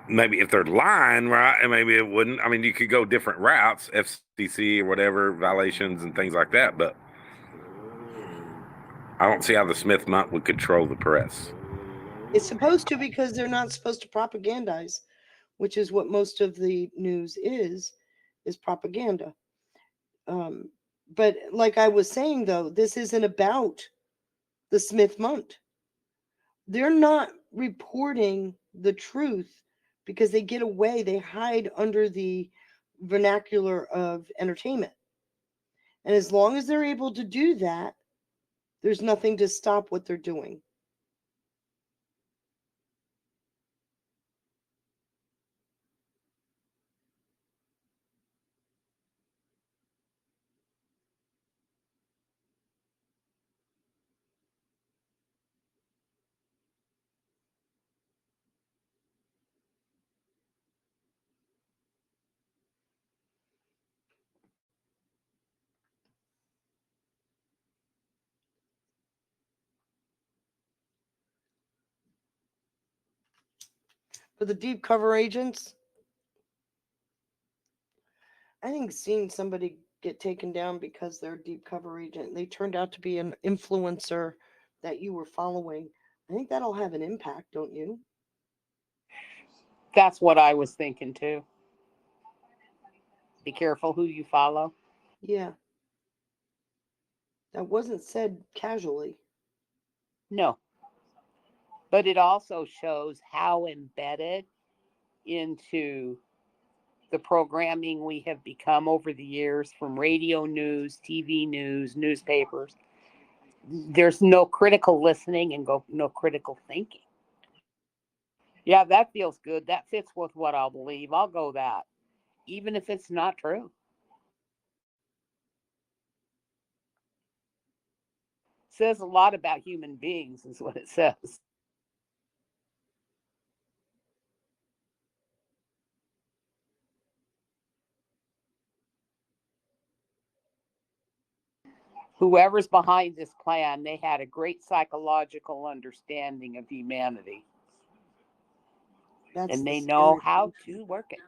Maybe if they're lying, right? And maybe it wouldn't. I mean, you could go different routes, FCC or whatever, violations and things like that. But I don't see how the Smith Month would control the press. It's supposed to, because they're not supposed to propagandize, which is what most of the news is propaganda. But like I was saying, though, this isn't about the Smith Month. They're not reporting the truth because they get away. They hide under the vernacular of entertainment. And as long as they're able to do that, there's nothing to stop what they're doing. For the deep cover agents, I think seeing somebody get taken down because they're a deep cover agent, they turned out to be an influencer that you were following, I think that'll have an impact, don't you? That's what I was thinking too. Be careful who you follow. Yeah. That wasn't said casually. No. But it also shows how embedded into the programming we have become over the years, from radio news, TV news, newspapers. There's no critical listening and no critical thinking. Yeah, that feels good. That fits with what I'll believe. I'll go that, even if it's not true. Says a lot about human beings, is what it says. Whoever's behind this plan, they had a great psychological understanding of humanity. That's And the they know scary how thing. to work it.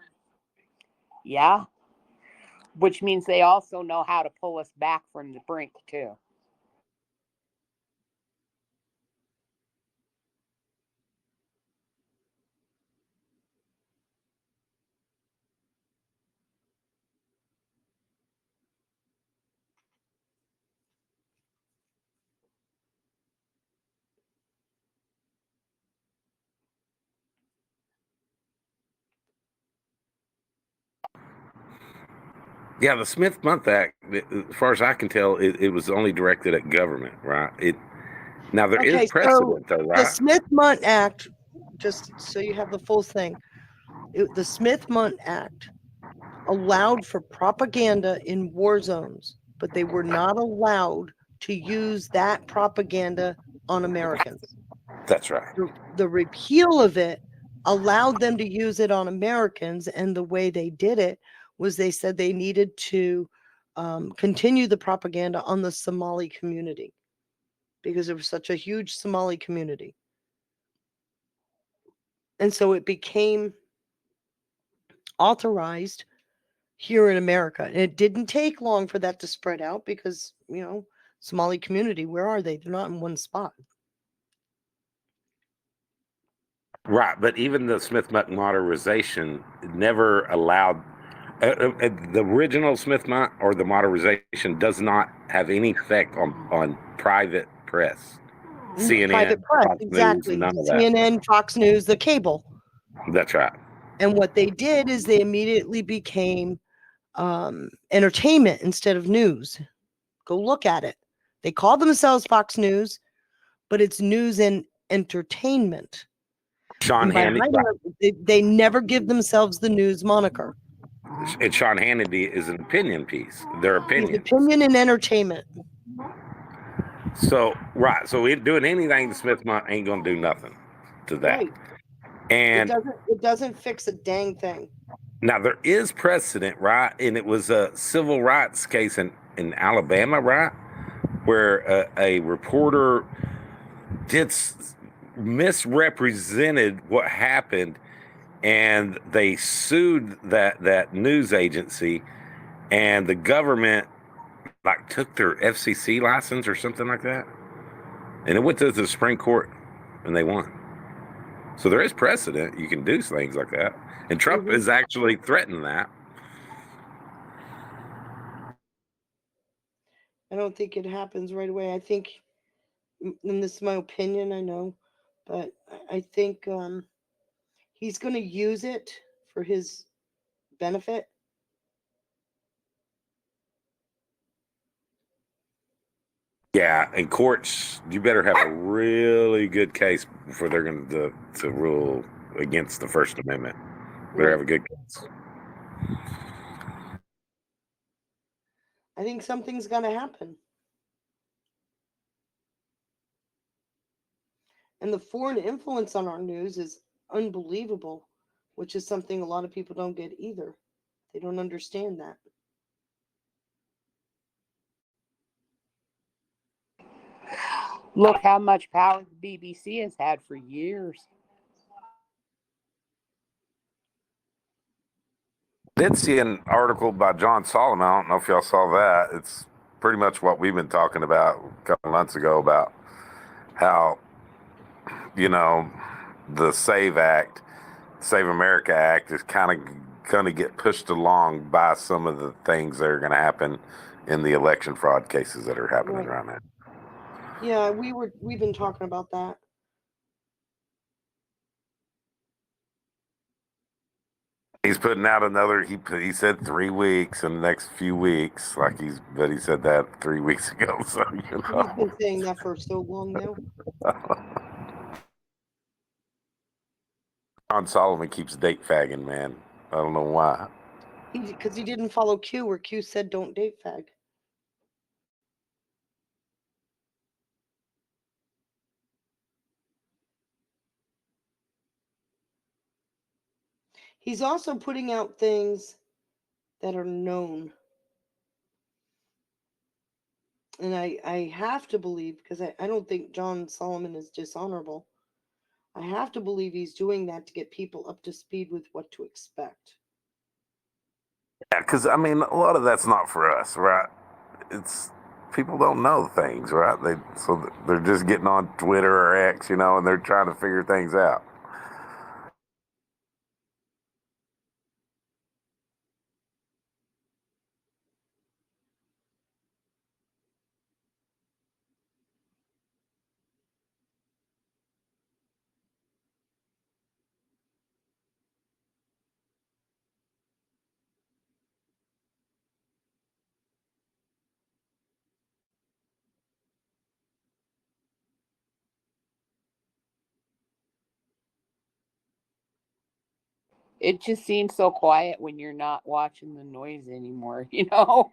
Yeah. which means they also know how to pull us back from the brink too. Yeah, the Smith-Month Act, as far as I can tell, it was only directed at government, right? Now there Okay, is so precedent, though, the right? Smith-Mundt Act, just so you have the full thing, the Smith-Mundt Act allowed for propaganda in war zones, but they were not allowed to use that propaganda on Americans. That's right. The repeal of it allowed them to use it on Americans, and the way they did it was they said they needed to continue the propaganda on the Somali community because there was such a huge Somali community. And so it became authorized here in America. And it didn't take long for that to spread out because, Somali community, where are they? They're not in one spot. Right, but even the Smith-Month modernization never allowed the original Smith-Month or the modernization does not have any effect on private press, CNN, Private press, Fox News, exactly. none of that. CNN, Fox News, the cable. That's right. And what they did is they immediately became entertainment instead of news. Go look at it. They call themselves Fox News, but it's news and entertainment. Sean And by Hannity, hiding they never give themselves the news moniker. and Sean Hannity is an opinion piece. Their He's opinion. opinion and entertainment. So right, so doing anything to Smith-Month ain't gonna do nothing to that. Right. And It doesn't fix a dang thing. now there is precedent, right? And it was a civil rights case in Alabama, right? Where a reporter misrepresented what happened, and they sued that news agency, and the government like took their FCC license or something like that, and it went to the Supreme Court, and they won. So there is precedent. You can do things like that, and Trump is actually threatening that. I don't think it happens right away. I think, and this is my opinion, I know, but I think he's going to use it for his benefit. Yeah, in courts, you better have a really good case before they're going to rule against the First Amendment. Better have a good case. I think something's going to happen. And the foreign influence on our news is unbelievable, which is something a lot of people don't get either. They don't understand that. Look how much power the BBC has had for years. I did see an article by John Solomon. I don't know if y'all saw that. It's pretty much what we've been talking about a couple months ago about how, the Save America Act is kind of going to get pushed along by some of the things that are going to happen in the election fraud cases that are happening right now. Yeah, we've been talking about that. He's putting out another. He said 3 weeks in the next few weeks, but he said that 3 weeks ago. So He's been saying that for so long now. John Solomon keeps date fagging, man. I don't know why. Because he didn't follow Q, where Q said don't date fag. He's also putting out things that are known. And I have to believe, because I don't think John Solomon is dishonorable. I have to believe he's doing that to get people up to speed with what to expect. Yeah, because I mean, a lot of that's not for us, right? It's people don't know things, right? They're just getting on Twitter or X, and they're trying to figure things out. It just seems so quiet when you're not watching the noise anymore, you know?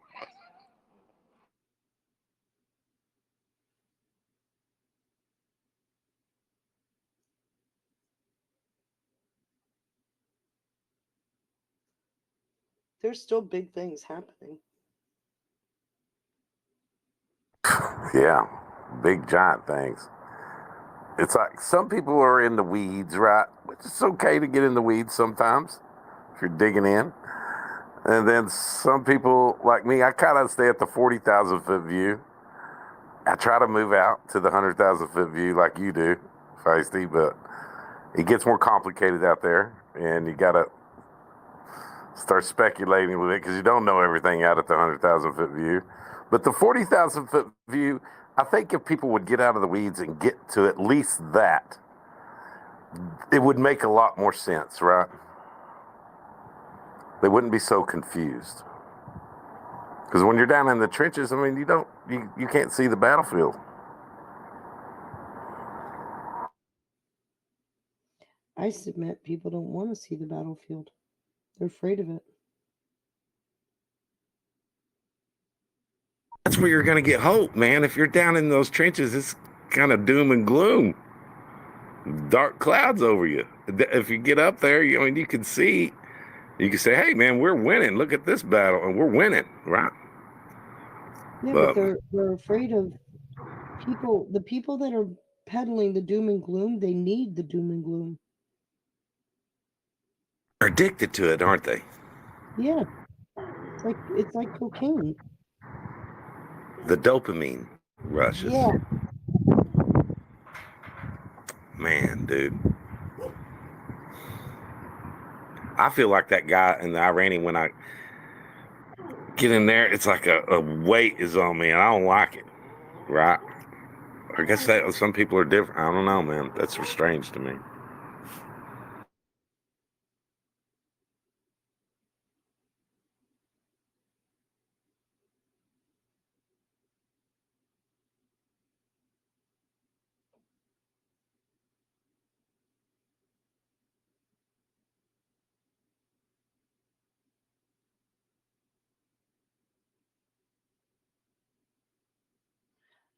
There's still big things happening. Yeah, big giant things. It's like some people are in the weeds, right? Which is okay to get in the weeds sometimes if you're digging in. And then some people, like me, I kind of stay at the 40,000 foot view. I try to move out to the 100,000 foot view like you do, Feisty, but it gets more complicated out there, and you got to start speculating with it because you don't know everything out at the 100,000 foot view. But the 40,000 foot view, I think if people would get out of the weeds and get to at least that, it would make a lot more sense, right? They wouldn't be so confused. Because when you're down in the trenches, I mean, you can't see the battlefield. I submit people don't want to see the battlefield. They're afraid of it. That's where you're going to get hope, man. If you're down in those trenches, it's kind of doom and gloom, dark clouds over you. If you get up there, you can see, you can say, hey, man, we're winning. Look at this battle, and we're winning, right? Yeah, but they're afraid of people. The people that are peddling the doom and gloom, they need the doom and gloom. They're addicted to it, aren't they? Yeah, it's like cocaine. The dopamine rushes. Yeah. Man, dude. I feel like that guy in the Iranian when I get in there, it's like a weight is on me, and I don't like it, right? I guess that some people are different. I don't know, man. That's strange to me.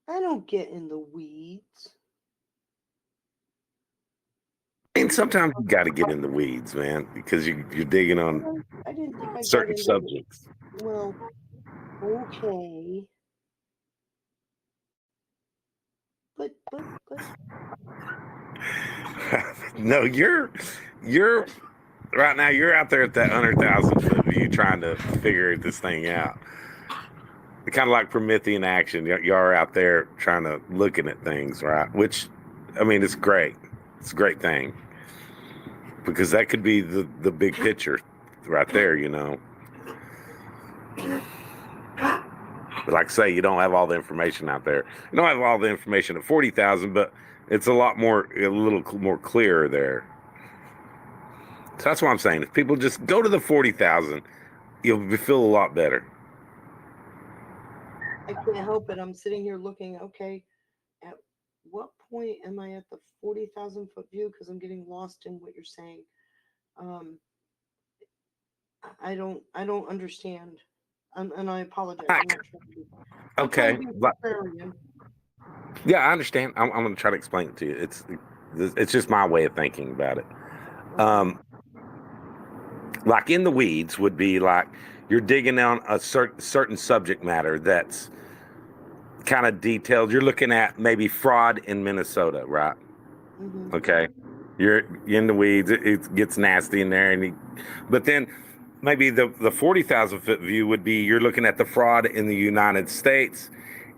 I don't get in the weeds. And sometimes you got to get in the weeds, man, because you're digging on I didn't think I got certain into subjects. Well, okay. But No, you're right now. You're out there at that 100,000 foot view trying to figure this thing out. Kind of like Promethean action. You're out there trying to looking at things, right? Which, I mean, it's great. It's a great thing because that could be the big picture right there, But like I say, you don't have all the information out there. You don't have all the information at 40,000, but it's a little more clearer there. So that's what I'm saying. If people just go to the 40,000, you'll feel a lot better. I can't help it. I'm sitting here looking, okay, at what point am I at the 40,000 foot view? Because I'm getting lost in what you're saying. I don't understand. And I apologize. I'm not trying to be, Okay. contrarian. Yeah, I understand. I'm going to try to explain it to you. It's just my way of thinking about it. Like in the weeds would be like you're digging on a certain subject matter that's kind of detailed. You're looking at maybe fraud in Minnesota, right? Mm-hmm. Okay. You're in the weeds. It gets nasty in there. But then maybe the 40,000 foot view would be you're looking at the fraud in the United States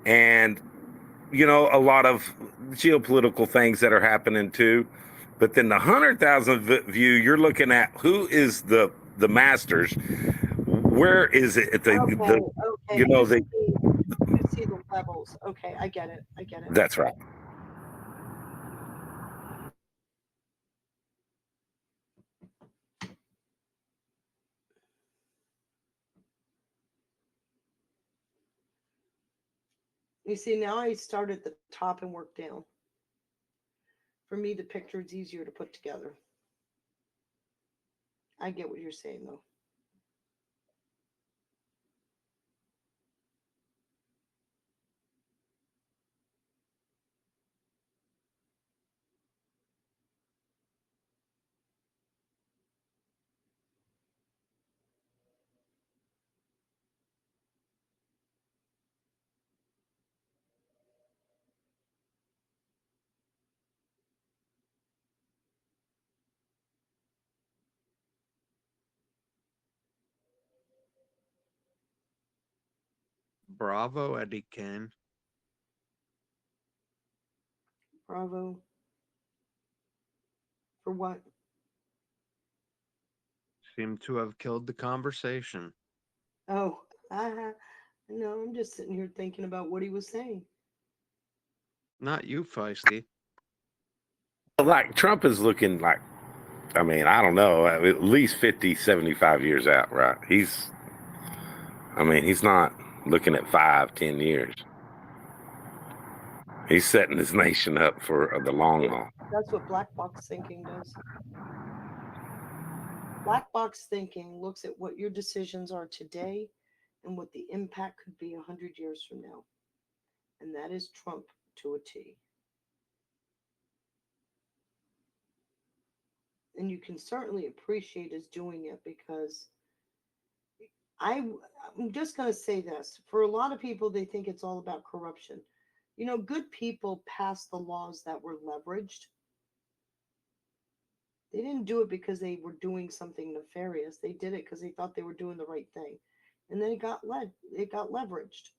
and, you know, a lot of geopolitical things that are happening too. But then the 100,000 foot view, you're looking at who is the masters. Where is it? Okay, The okay. you know, You see the levels. Okay, I get it. I get it. that's right. You see, now I start at the top and work down. For me, the picture is easier to put together. I get what you're saying, though. Bravo, Eddie Kane. Bravo. For what? Seem to have killed the conversation. Oh, no, I'm just sitting here thinking about what he was saying. Not you, Feisty. Like Trump is looking like, I mean, I don't know, at least 50, 75 years out, right? He's not looking at 5, 10 years. He's setting his nation up for the long haul. That's what black box thinking does. Black box thinking looks at what your decisions are today and what the impact could be 100 years from now. And that is Trump to a T. And you can certainly appreciate his doing it because I'm just going to say this. For a lot of people, they think it's all about corruption. You know, good people passed the laws that were leveraged. They didn't do it because they were doing something nefarious. They did it because they thought they were doing the right thing. And then it got leveraged.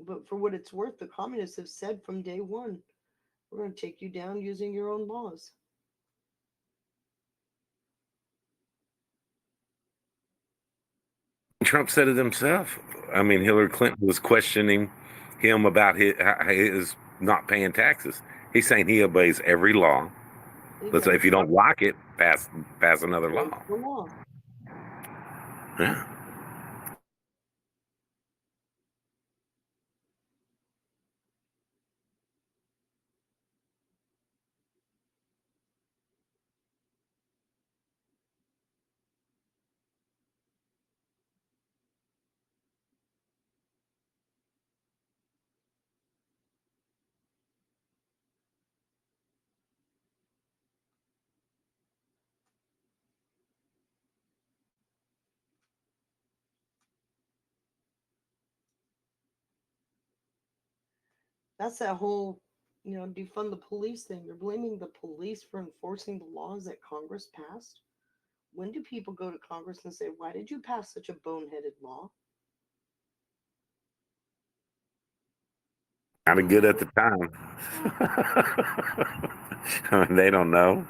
But for what it's worth, the communists have said from day one, we're going to take you down using your own laws. Trump said it himself. I mean, Hillary Clinton was questioning him about his not paying taxes. He's saying he obeys every law. But so if you don't like it, pass another law. The law. Yeah. That's that whole, defund the police thing. You're blaming the police for enforcing the laws that Congress passed. When do people go to Congress and say, why did you pass such a boneheaded law? Kind of good at the time. I mean, they don't know.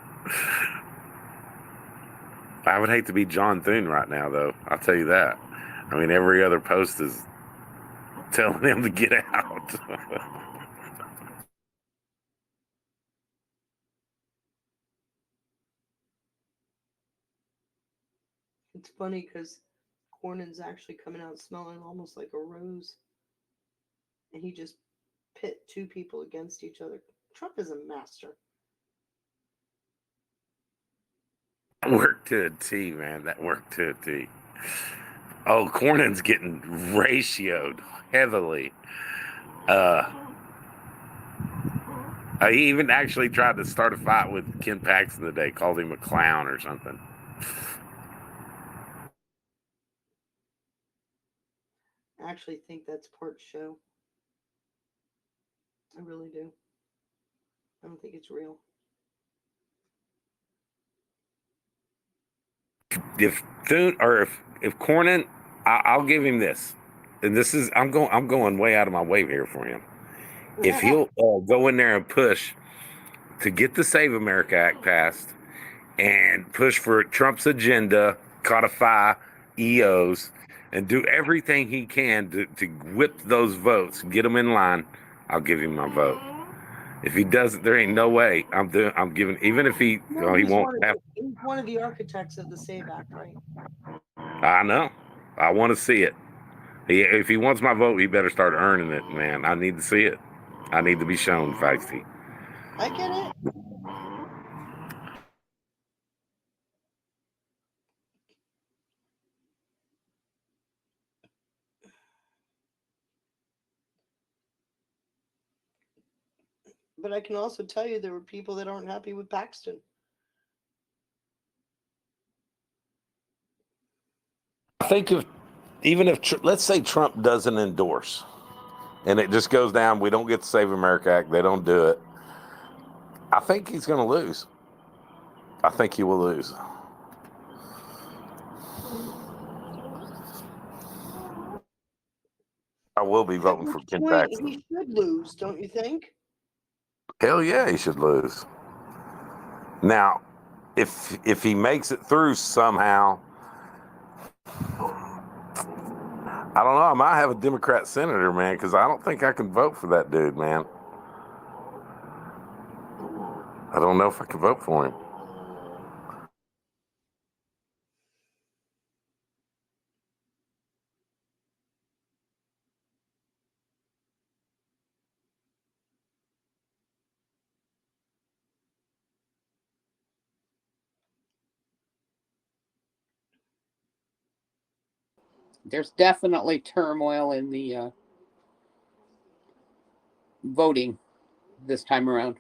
I would hate to be John Thune right now, though. I'll tell you that. I mean, every other post is telling him to get out. It's funny because Cornyn's actually coming out smelling almost like a rose. And he just pit two people against each other. Trump is a master. That worked to a T, man. That worked to a T. Oh, Cornyn's getting ratioed heavily. He even actually tried to start a fight with Ken Paxton today, called him a clown or something. I actually think that's part show. I really do. I don't think it's real. If Thune or if Cornyn, I'll give him this, and this is I'm going way out of my way here for him. If he'll go in there and push to get the Save America Act passed and push for Trump's agenda, codify EOs, and do everything he can to whip those votes, get them in line, I'll give him my vote. If he doesn't, there ain't no way I'm giving. Even if he No, he won't have. he's one of the architects of the Save Act, right? I know. I want to see it. If he wants my vote, he better start earning it, man. I need to see it. I need to be shown, Feisty. I get it. But I can also tell you there were people that aren't happy with Paxton. I think even if let's say Trump doesn't endorse, and it just goes down, we don't get the Save America Act, they don't do it. I think he's going to lose. I think he will lose. I will be voting for Ken Paxton. He should lose, don't you think? Hell yeah, he should lose. Now, if he makes it through somehow, I don't know. I might have a Democrat senator, man, because I don't think I can vote for that dude, man. I don't know if I can vote for him. There's definitely turmoil in the voting this time around.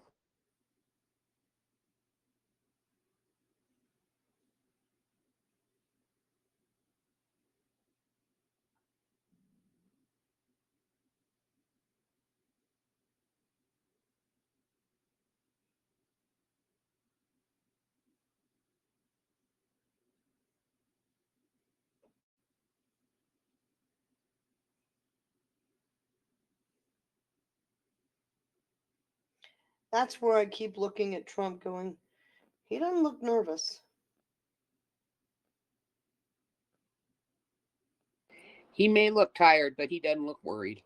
That's where I keep looking at Trump going, he doesn't look nervous. He may look tired, but he doesn't look worried.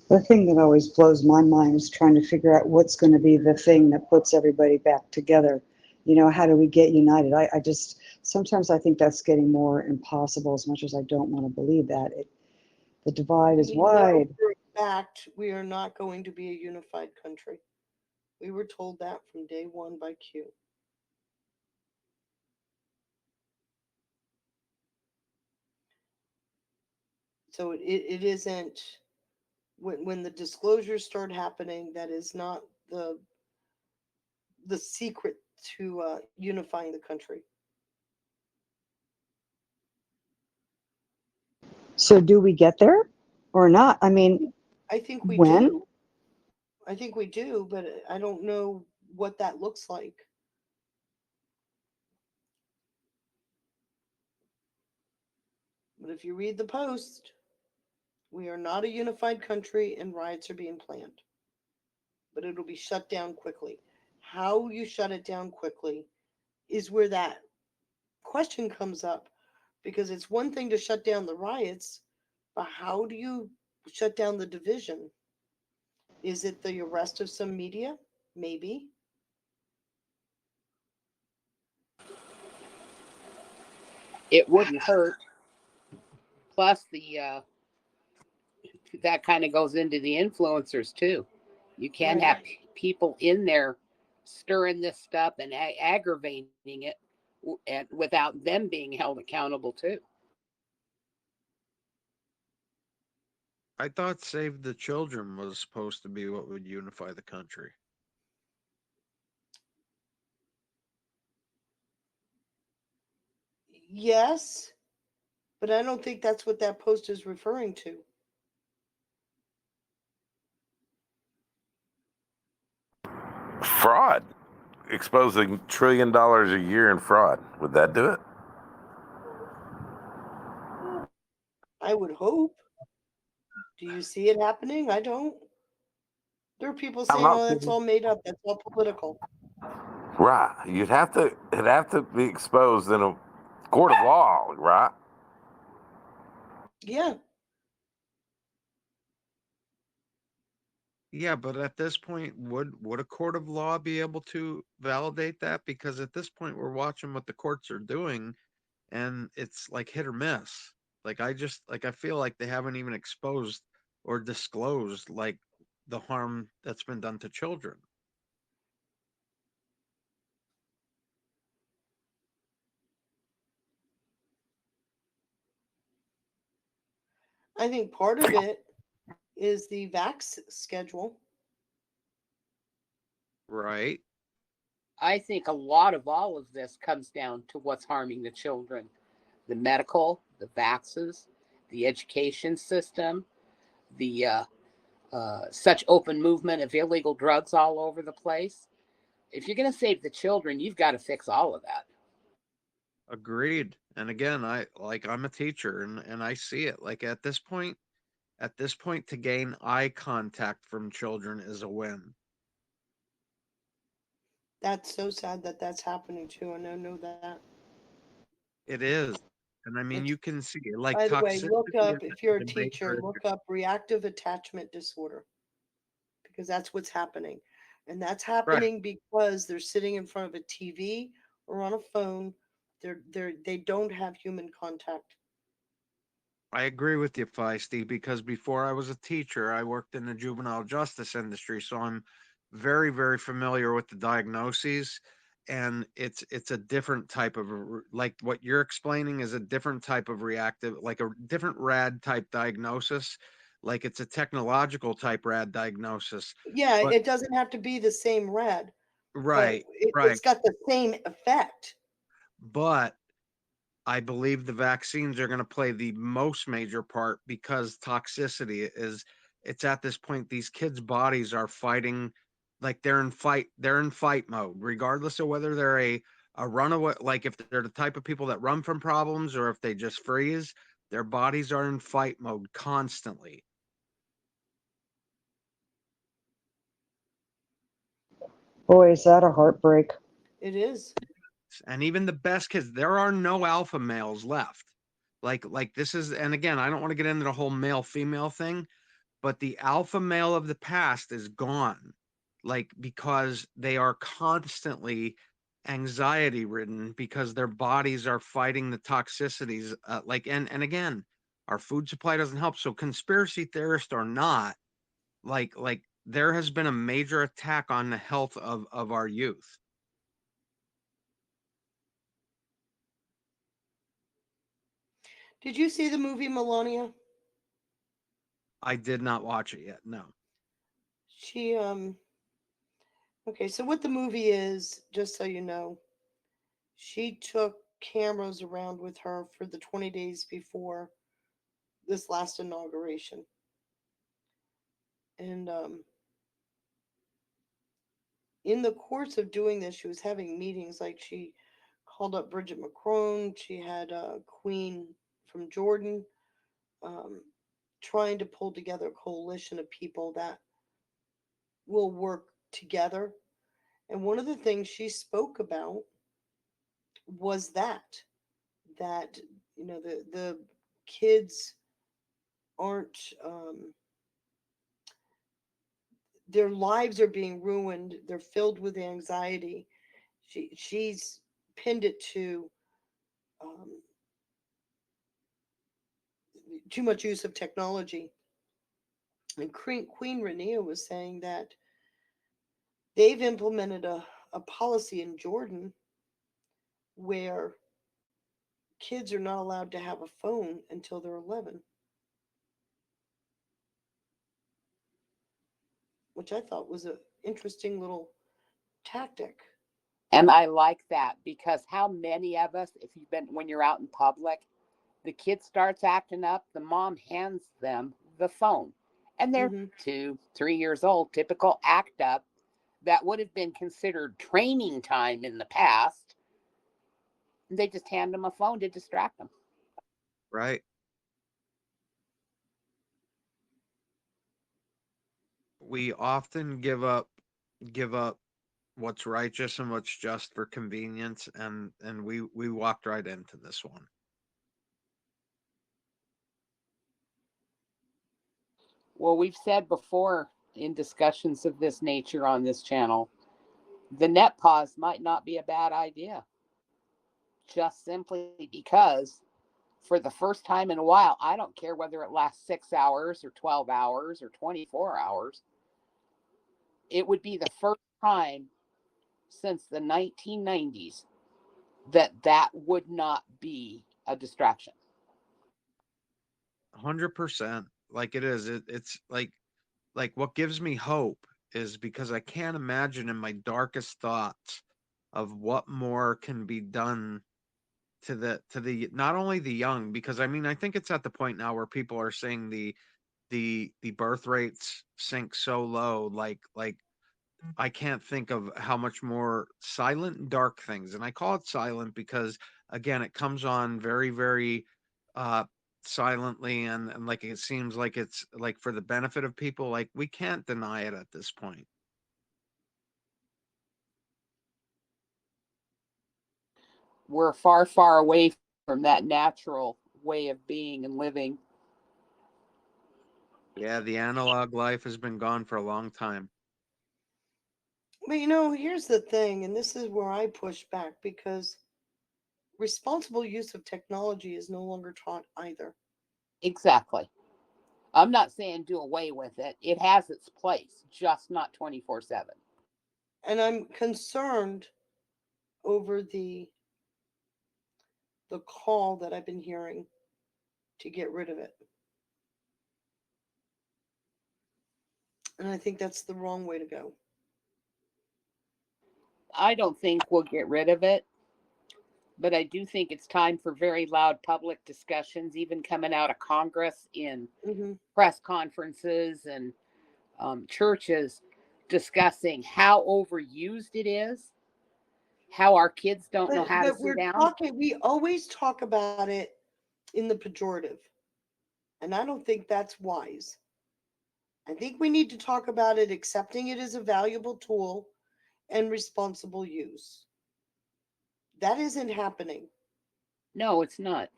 The thing that always blows my mind is trying to figure out what's going to be the thing that puts everybody back together. You know, how do we get united? I just, sometimes I think that's getting more impossible, as much as I don't want to believe that. The divide is We know wide. for a fact we are not going to be a unified country. We were told that from day one by Q. So it isn't, when the disclosures start happening, that is not the secret to unifying the country. So do we get there or not? I mean, I think we when? do. I think we do, but I don't know what that looks like. But if you read the Post, we are not a unified country and riots are being planned. But it'll be shut down quickly. How you shut it down quickly is where that question comes up, because it's one thing to shut down the riots, but how do you shut down the division? Is it the arrest of some media? Maybe. It wouldn't hurt. Plus, the that kind of goes into the influencers too. You can't have people in there stirring this stuff and aggravating it, and without them being held accountable too. I thought Save the Children was supposed to be what would unify the country. Yes, But I don't think that's what that post is referring to. Fraud. Exposing $1 trillion a year in fraud. Would that do it? I would hope. Do you see it happening? I don't. There are people I'm saying, not "Oh, that's saying. all made up. That's all political." Right. It'd have to be exposed in a court of law, right? Yeah. Yeah, but at this point, would a court of law be able to validate that? Because at this point, we're watching what the courts are doing, and it's like hit or miss. I feel like they haven't even exposed or disclosed like the harm that's been done to children. I think part of it is the vax schedule. Right. I think a lot of all of this comes down to what's harming the children: the medical, the vaxes, the education system, the such open movement of illegal drugs all over the place. If you're going to save the children, you've got to fix all of that. Agreed. And again, I'm a teacher and I see it. Like at this point, to gain eye contact from children is a win. That's so sad that that's happening too. And I know that. It is. And I mean, It's, you can see it, like by the way, toxicity look up, is if you're a a teacher, major look up reactive attachment disorder, because that's what's happening. And that's right. happening because they're sitting in front of a TV or on a phone. They don't have human contact. I agree with you, Feisty, because before I was a teacher, I worked in the juvenile justice industry, so I'm very, very familiar with the diagnoses. And it's a different type of like what you're explaining is a different type of reactive, like a different RAD type diagnosis. Like it's a technological type RAD diagnosis. Yeah, But it doesn't have to be the same red, but right, right. it's got the same effect. But I believe the vaccines are going to play the most major part because toxicity is it's at this point these kids' bodies are fighting like they're in fight mode regardless of whether they're a runaway, like if they're the type of people that run from problems or if they just freeze, their bodies are in fight mode constantly. Boy, is that a heartbreak. It is. And even the best kids, there are no alpha males left. Like this is, and again, I don't want to get into the whole male female thing, but the alpha male of the past is gone, like because they are constantly anxiety ridden because their bodies are fighting the toxicities, and again, our food supply doesn't help. So conspiracy theorists or not, like there has been a major attack on the health of our youth. Did you see the movie Melania? I did not watch it yet. No. She okay, so what the movie is, just so you know, she took cameras around with her for the 20 days before this last inauguration. And in the course of doing this, she was having meetings. Like she called up Bridget Macron. She had Queen from Jordan, um, trying to pull together a coalition of people that will work together. And one of the things she spoke about was that the kids aren't their lives are being ruined. They're filled with anxiety. She's pinned it to um, too much use of technology. And Queen Rania was saying that they've implemented a policy in Jordan where kids are not allowed to have a phone until they're 11, which I thought was an interesting little tactic. And I like that because how many of us, if you've been, when you're out in public The kid starts acting up. The mom hands them the phone. And they're Mm-hmm. 2, 3 years old, typical act up that would have been considered training time in the past. They just hand them a phone to distract them. Right. We often give up what's righteous and what's just for convenience, and we walked right into this one. Well, we've said before in discussions of this nature on this channel, the net pause might not be a bad idea. Just simply because for the first time in a while, I don't care whether it lasts 6 hours or 12 hours or 24 hours, it would be the first time since the 1990s that would not be a distraction. 100%. Like it is. It's like what gives me hope is because I can't imagine in my darkest thoughts of what more can be done to the not only the young, because I mean I think it's at the point now where people are saying the birth rates sink so low, like I can't think of how much more silent and dark things. And I call it silent because again, it comes on very, very uh silently, and like it seems like it's like for the benefit of people. Like we can't deny it at this point. We're far, far away from that natural way of being and living. Yeah, the analog life has been gone for a long time. But here's the thing, and this is where I push back because responsible use of technology is no longer taught either. Exactly. I'm not saying do away with it. It has its place, just not 24/7. And I'm concerned over the call that I've been hearing to get rid of it. And I think that's the wrong way to go. I don't think we'll get rid of it, but I do think it's time for very loud public discussions, even coming out of Congress in Mm-hmm. press conferences and churches, discussing how overused it is, how our kids don't know how to But sit we're down. talking, we always talk about it in the pejorative. And I don't think that's wise. I think we need to talk about it, accepting it as a valuable tool and responsible use. That isn't happening. No, it's not.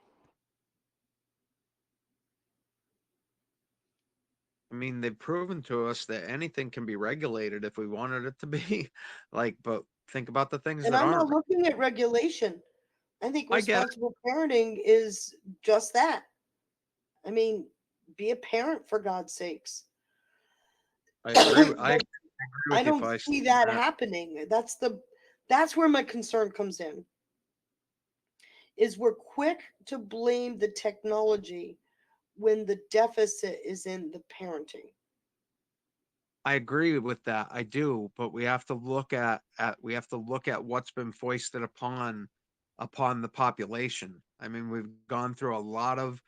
I mean, they've proven to us that anything can be regulated if we wanted it to be. Like, but think about the things And that I'm not aren't. looking at regulation. I think I get it. responsible parenting is just that. I mean, be a parent for God's sakes. I agree. I But agree I with you, don't Feisty. see that happening. That's where my concern comes in. Is we're quick to blame the technology when the deficit is in the parenting. I agree with that. I do, but we have to look at what's been foisted upon the population. I mean, we've gone through a lot of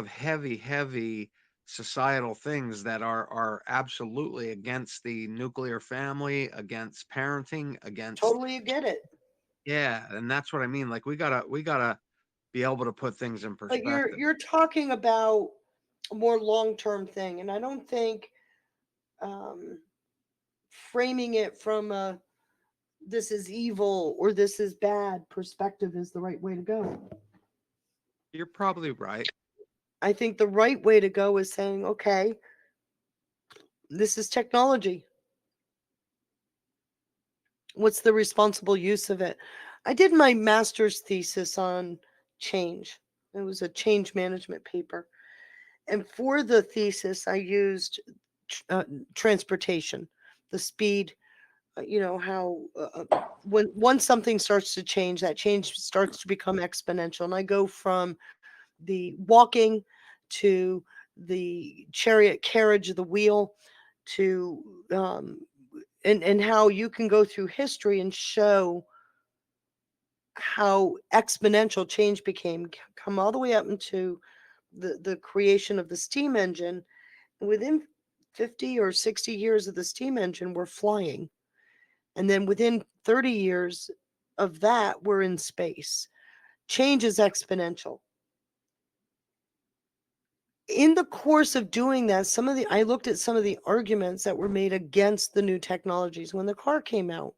heavy societal things that are absolutely against the nuclear family, against parenting, against Totally get it. yeah, and that's what I mean. Like we gotta be able to put things in But perspective. you're talking about a more long-term thing, and I don't think um, framing it from a this is evil or this is bad perspective is the right way to go. You're probably right. I think the right way to go is saying, okay, this is technology. What's the responsible use of it? I did my master's thesis on change. It was a change management paper. And for the thesis, I used transportation, the speed, how when once something starts to change, that change starts to become exponential. And I go from the walking to the chariot carriage of the wheel to and how you can go through history and show how exponential change became, come all the way up into the creation of the steam engine. Within 50 or 60 years of the steam engine, we're flying. And then within 30 years of that, we're in space. Change is exponential. In the course of doing that, I looked at some of the arguments that were made against the new technologies when the car came out.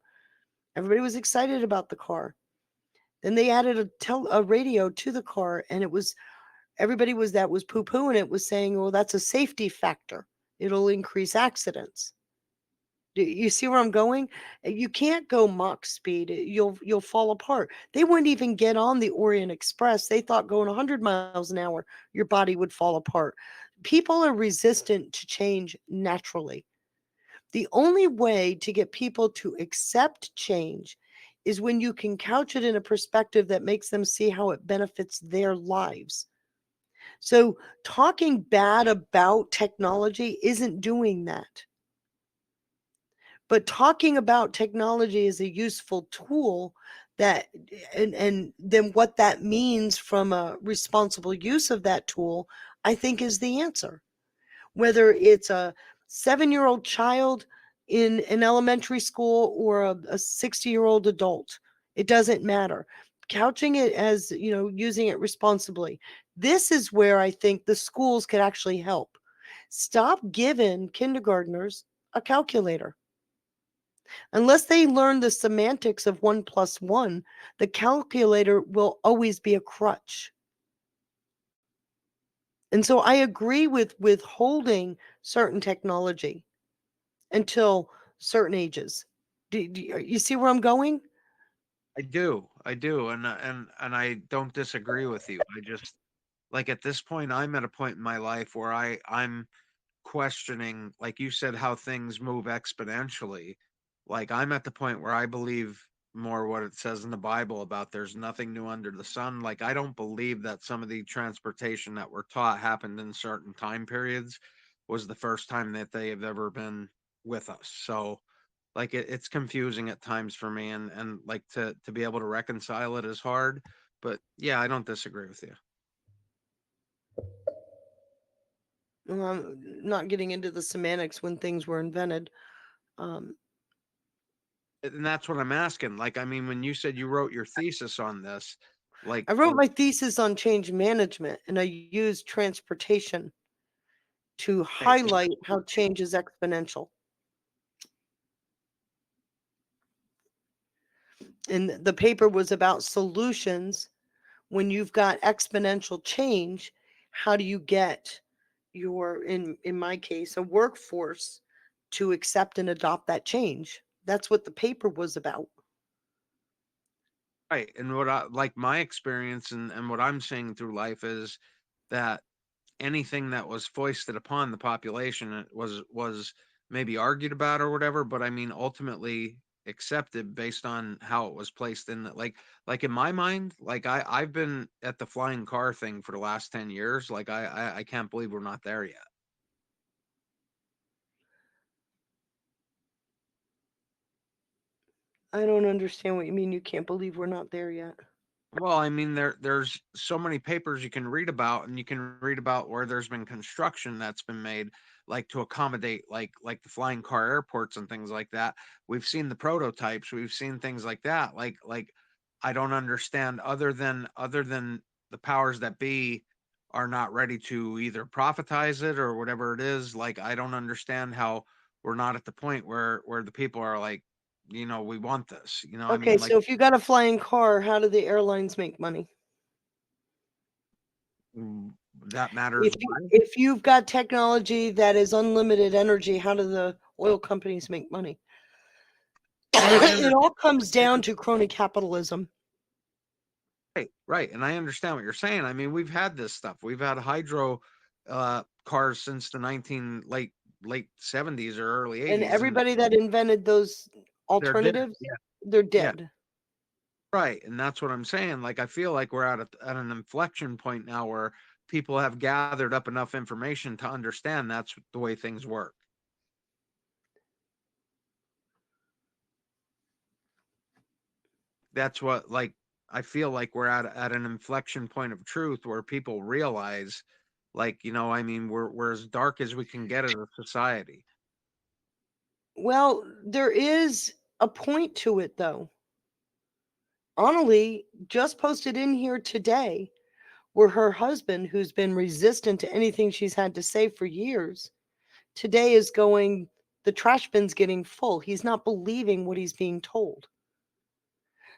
Everybody was excited about the car. Then they added a radio to the car, and everybody was poo-pooing it, was saying, well, that's a safety factor. It'll increase accidents. Do you see where I'm going? You can't go Mach speed. You'll fall apart. They wouldn't even get on the Orient Express. They thought going 100 miles an hour, your body would fall apart. People are resistant to change naturally. The only way to get people to accept change is when you can couch it in a perspective that makes them see how it benefits their lives. So talking bad about technology isn't doing that. But talking about technology as a useful tool and then what that means from a responsible use of that tool, I think is the answer. Whether it's a 7-year-old child in an elementary school or a 60-year-old adult, it doesn't matter. Couching it as, using it responsibly. This is where I think the schools could actually help. Stop giving kindergartners a calculator. Unless they learn the semantics of 1 plus 1, the calculator will always be a crutch. And so I agree with withholding certain technology until certain ages. You see where I'm going? I do, and I don't disagree with you. I just, like, at this point, I'm at a point in my life where I'm questioning, like you said, how things move exponentially. Like, I'm at the point where I believe more what it says in the Bible about there's nothing new under the sun. Like, I don't believe that some of the transportation that we're taught happened in certain time periods was the first time that they have ever been with us. So, like, it's confusing at times for me, and like to be able to reconcile it is hard. But yeah, I don't disagree with you. Not getting into the semantics when things were invented. And that's what I'm asking. Like, I mean, when you said you wrote your thesis on this, like, I wrote my thesis on change management, and I used transportation to right, highlight how change is exponential. And the paper was about solutions when you've got exponential change. How do you get in my case, a workforce to accept and adopt that change? That's what the paper was about. right. And what I like, my experience and what I'm seeing through life is that anything that was foisted upon the population was maybe argued about or whatever, but I mean ultimately accepted based on how it was placed in the, like in my mind, like I've been at the flying car thing for the last 10 years. Like I can't believe we're not there yet. I don't understand what you mean. You can't believe we're not there yet. Well, I mean, there's so many papers you can read about, and you can read about where there's been construction that's been made, like to accommodate like the flying car airports and things like that. We've seen the prototypes, we've seen things like that. Like I don't understand, other than the powers that be are not ready to either profitize it or whatever it is. Like, I don't understand how we're not at the point where the people are like, we want this. I Okay, mean, like, so if you got a flying car, how do the airlines make money? that matters. If you've got technology that is unlimited energy, how do the oil companies make money? It all comes down to crony capitalism. Right. And I understand what you're saying. I mean, we've had this stuff. We've had hydro cars since the late 70s or early 80s. And everybody that invented those they're dead. alternatives, they're Yeah. dead. Right. And that's what I'm saying. Like, I feel like we're at an inflection point now where people have gathered up enough information to understand that's the way things work. That's what, like, I feel like we're at an inflection point of truth where people realize, like, I mean, we're as dark as we can get as a society. Well, there is a point to it, though. Annalie just posted in here today where her husband, who's been resistant to anything she's had to say for years, today is going, the trash bin's getting full. He's not believing what he's being told.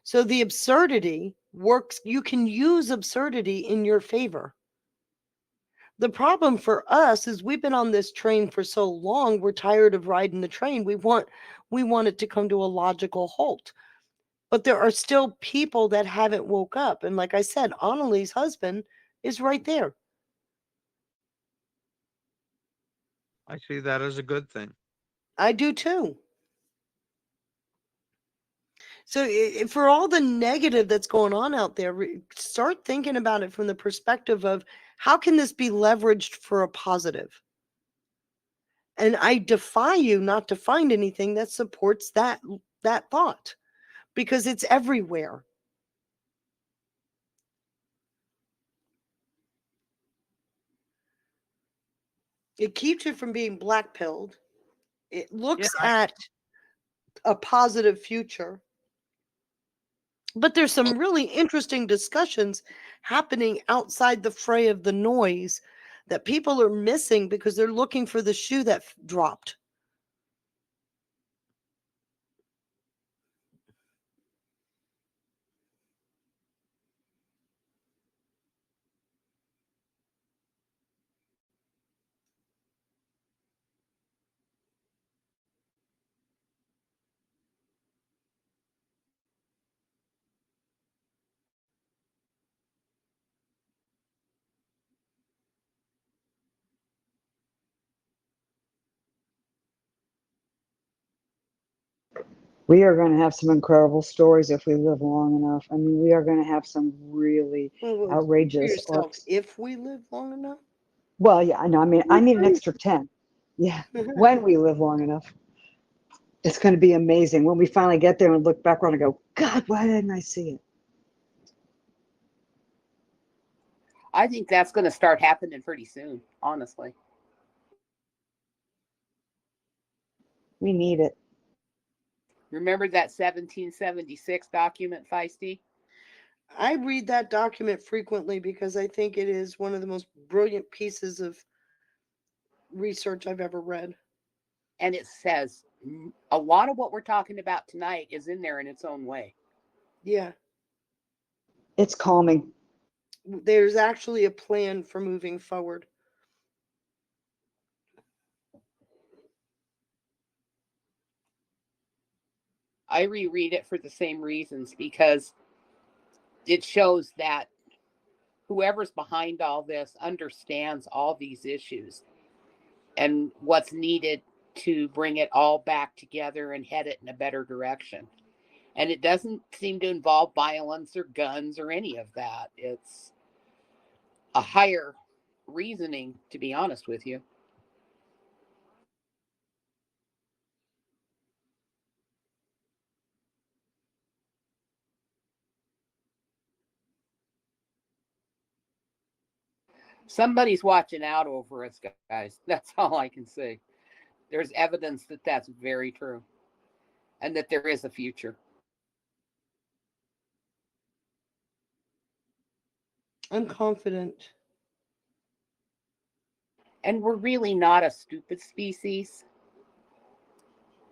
So the absurdity works. You can use absurdity in your favor. The problem for us is we've been on this train for so long, we're tired of riding the train. We want it to come to a logical halt. But there are still people that haven't woke up. And like I said, Annalie's husband is right there. I see that as a good thing. I do too. So for all the negative that's going on out there, start thinking about it from the perspective of how can this be leveraged for a positive? And I defy you not to find anything that supports that thought, because it's everywhere. It keeps you from being black-pilled. It looks at a positive future. But there's some really interesting discussions happening outside the fray of the noise that people are missing because they're looking for the shoe that dropped. We are going to have some incredible stories if we live long enough. I mean, we are going to have some really For outrageous yourself, arcs. if we live long enough. Well, yeah, I know. I need an extra 10. Yeah, when we live long enough. It's going to be amazing when we finally get there and look back around and go, God, why didn't I see it? I think that's going to start happening pretty soon, honestly. We need it. Remember that 1776 document, Feisty? I read that document frequently because I think it is one of the most brilliant pieces of research I've ever read. And it says a lot of what we're talking about tonight is in there in its own way. Yeah. It's calming. There's actually a plan for moving forward. I reread it for the same reasons, because it shows that whoever's behind all this understands all these issues and what's needed to bring it all back together and head it in a better direction. And it doesn't seem to involve violence or guns or any of that. It's a higher reasoning, to be honest with you. Somebody's watching out over us, guys. That's all I can say. There's evidence that that's very true and that there is a future. I'm confident. And we're really not a stupid species.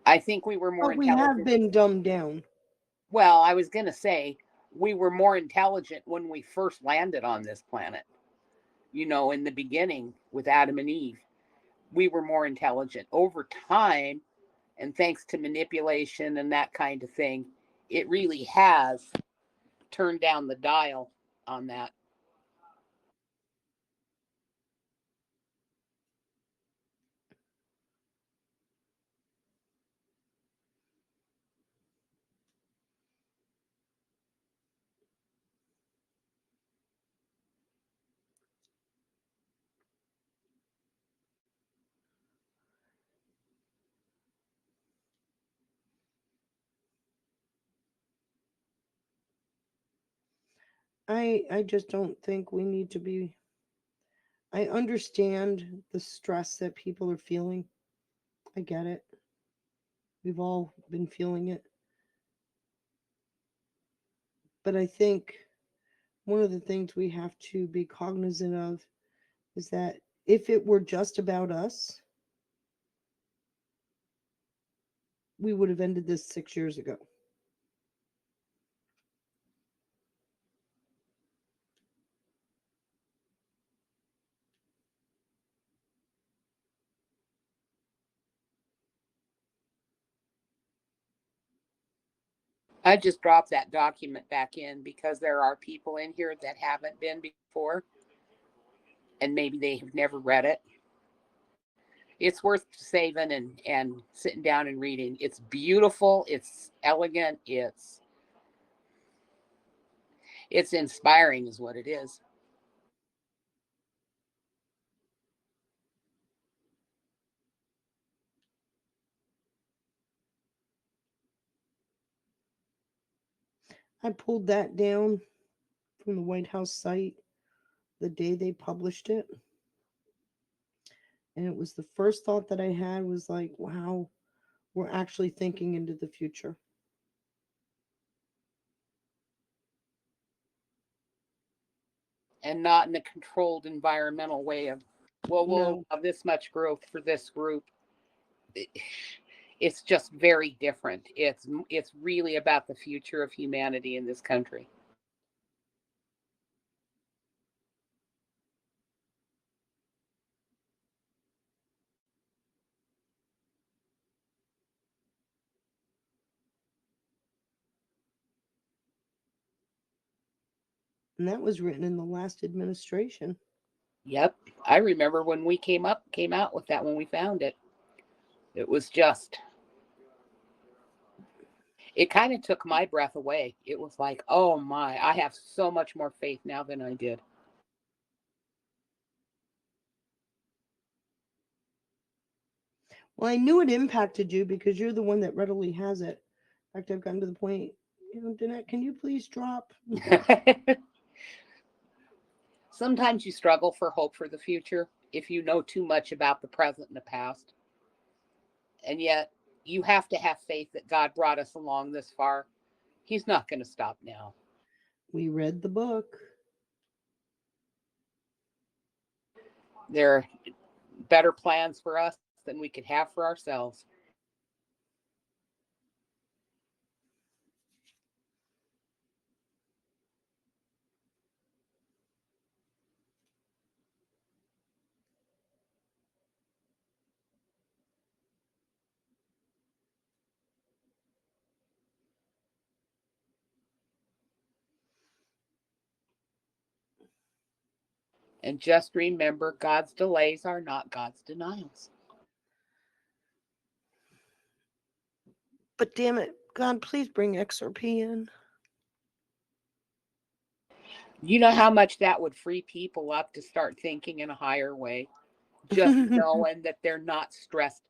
I think we were more But we have intelligent. been dumbed down. Well, I was going to say we were more intelligent when we first landed on this planet. In the beginning with Adam and Eve, we were more intelligent. Over time, and thanks to manipulation and that kind of thing, it really has turned down the dial on that. I just don't think we need to be. I understand the stress that people are feeling. I get it. We've all been feeling it. But I think one of the things we have to be cognizant of is that if it were just about us, we would have ended this 6 years ago. I just dropped that document back in because there are people in here that haven't been before and maybe they have never read it. It's worth saving and sitting down and reading. It's beautiful, it's elegant, it's inspiring is what it is. I pulled that down from the White House site the day they published it. And it was the first thought that I had was like, wow, we're actually thinking into the future. And not in a controlled environmental way of, well, we'll No. have this much growth for this group. It's just very different. It's really about the future of humanity in this country. And that was written in the last administration. Yep. I remember when we came out with that when we found it. It was just, it kind of took my breath away. It was like, oh my, I have so much more faith now than I did. Well, I knew it impacted you because you're the one that readily has it. In fact, I've gotten to the point, Danette, can you please drop? Sometimes you struggle for hope for the future if you know too much about the present and the past. And yet, you have to have faith that God brought us along this far. He's not going to stop now. We read the book. There are better plans for us than we could have for ourselves. And just remember, God's delays are not God's denials. But damn it, God, please bring XRP in. You know how much that would free people up to start thinking in a higher way, just knowing that they're not stressed.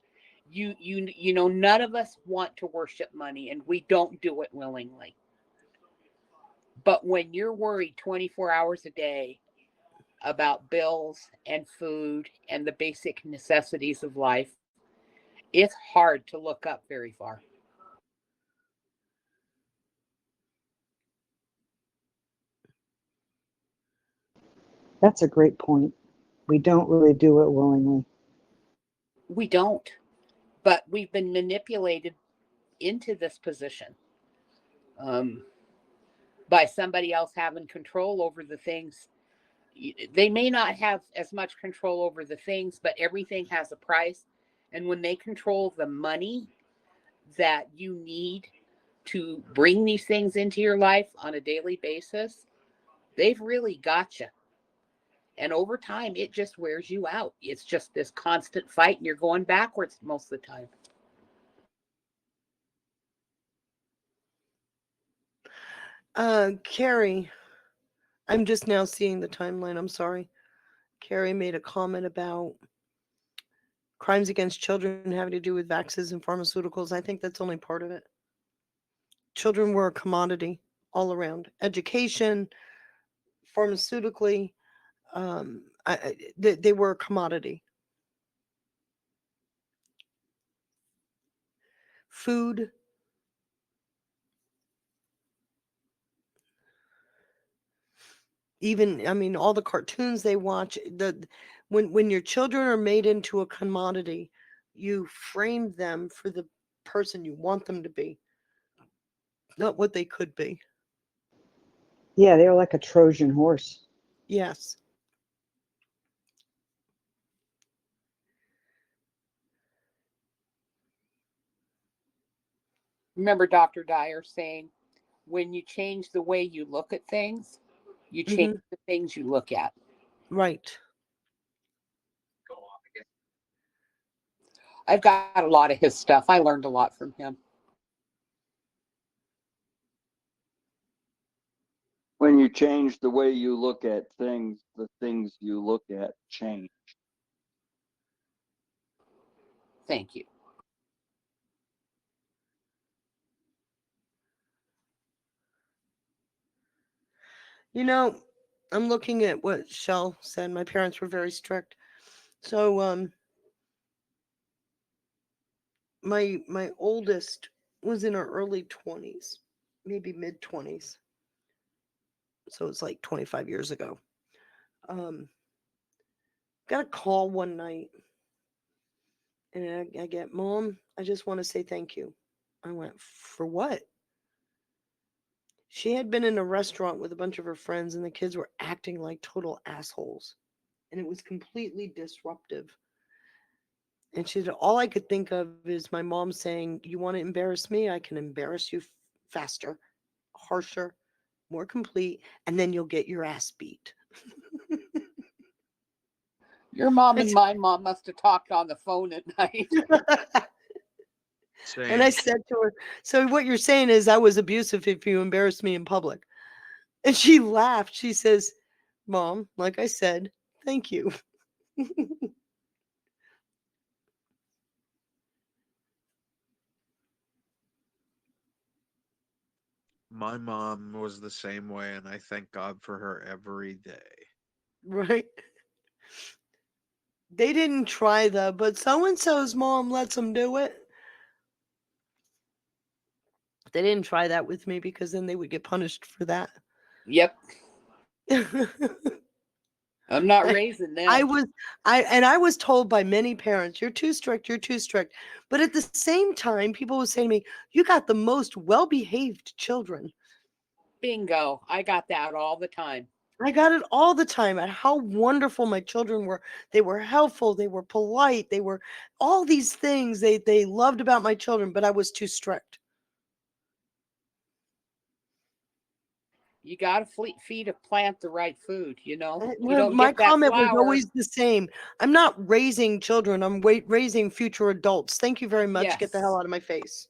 You know, none of us want to worship money, and we don't do it willingly. But when you're worried 24 hours a day about bills and food and the basic necessities of life, it's hard to look up very far. That's a great point. We don't really do it willingly. We don't, but we've been manipulated into this position by somebody else having control over the things. They may not have as much control over the things, but everything has a price. And when they control the money that you need to bring these things into your life on a daily basis, they've really got you. And over time, it just wears you out. It's just this constant fight, and you're going backwards most of the time. Carrie, I'm just now seeing the timeline. I'm sorry. Carrie made a comment about crimes against children having to do with vaccines and pharmaceuticals. I think that's only part of it. Children were a commodity all around. Education, pharmaceutically, they were a commodity. Food, even, I mean, all the cartoons they watch, when your children are made into a commodity, you frame them for the person you want them to be, not what they could be. Yeah, they were like a Trojan horse. Yes. Remember Dr. Dyer saying, when you change the way you look at things, you change Hmm. the things you look at. Right. I've got a lot of his stuff. I learned a lot from him. When you change the way you look at things, the things you look at change. Thank you. You know, I'm looking at what Shell said. My parents were very strict. So my oldest was in her early 20s, maybe mid 20s. So it's like 25 years ago. Um got a call one night, and I get, "Mom, I just want to say thank you." I went, "For what?" She had been in a restaurant with a bunch of her friends, and the kids were acting like total assholes, and it was completely disruptive. And she said, "All I could think of is my mom saying, 'You want to embarrass me? I can embarrass you faster, harsher, more complete, and then you'll get your ass beat.'" Your mom I and my mom must have talked on the phone at night. And I Same. said to her, "So what you're saying is I was abusive if you embarrassed me in public?" And she laughed. She says, "Mom, like I said, thank you." My mom was the same way, and I thank God for her every day. Right? They didn't try but so and so's mom lets them do it. They didn't try that with me because then they would get punished for that. Yep. I'm not I, raising I them. was I was told by many parents, "You're too strict, you're too strict." But at the same time, people would say to me, "You got the most well-behaved children." Bingo. I got that all the time. I got it all the time at how wonderful my children were. They were helpful, they were polite, they were all these things they loved about my children, but I was too strict. You got to feed a plant the right food, you know? You Well, don't my get that comment was flower. always the same. I'm not raising children, I'm raising future adults. Thank you very much. Get the hell Yes. out of my face.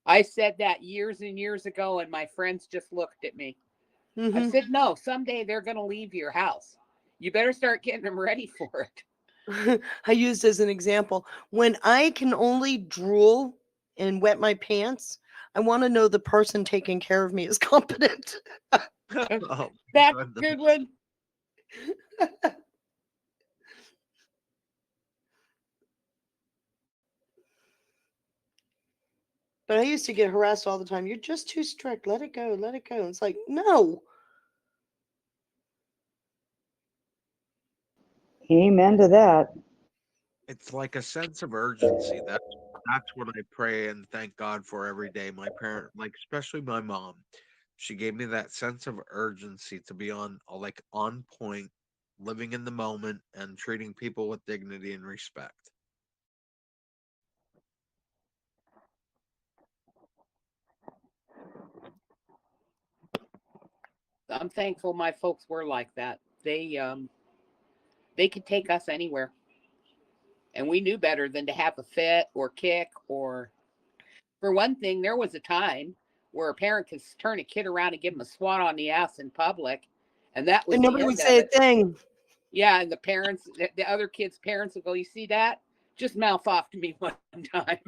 I said that years and years ago, and my friends just looked at me. I Hmm. said, no, someday they're going to leave your house. You better start getting them ready for it. I used as an example, when I can only drool and wet my pants, I want to know the person taking care of me is competent. Oh, That's a goodness. good one. But I used to get harassed all the time. "You're just too strict. Let it go. Let it go." It's like, no. Amen to that. It's like a sense of urgency. That's what I pray and thank God for every day. My parent, like especially my mom, she gave me that sense of urgency to be like on point, living in the moment, and treating people with dignity and respect. I'm thankful my folks were like that. They could take us anywhere. And we knew better than to have a fit or kick or, for one thing, there was a time where a parent could turn a kid around and give him a swat on the ass in public, and that was And the nobody would end of say a it. thing. Yeah, and the other kids' parents would go, "You see that? Just mouth off to me one time."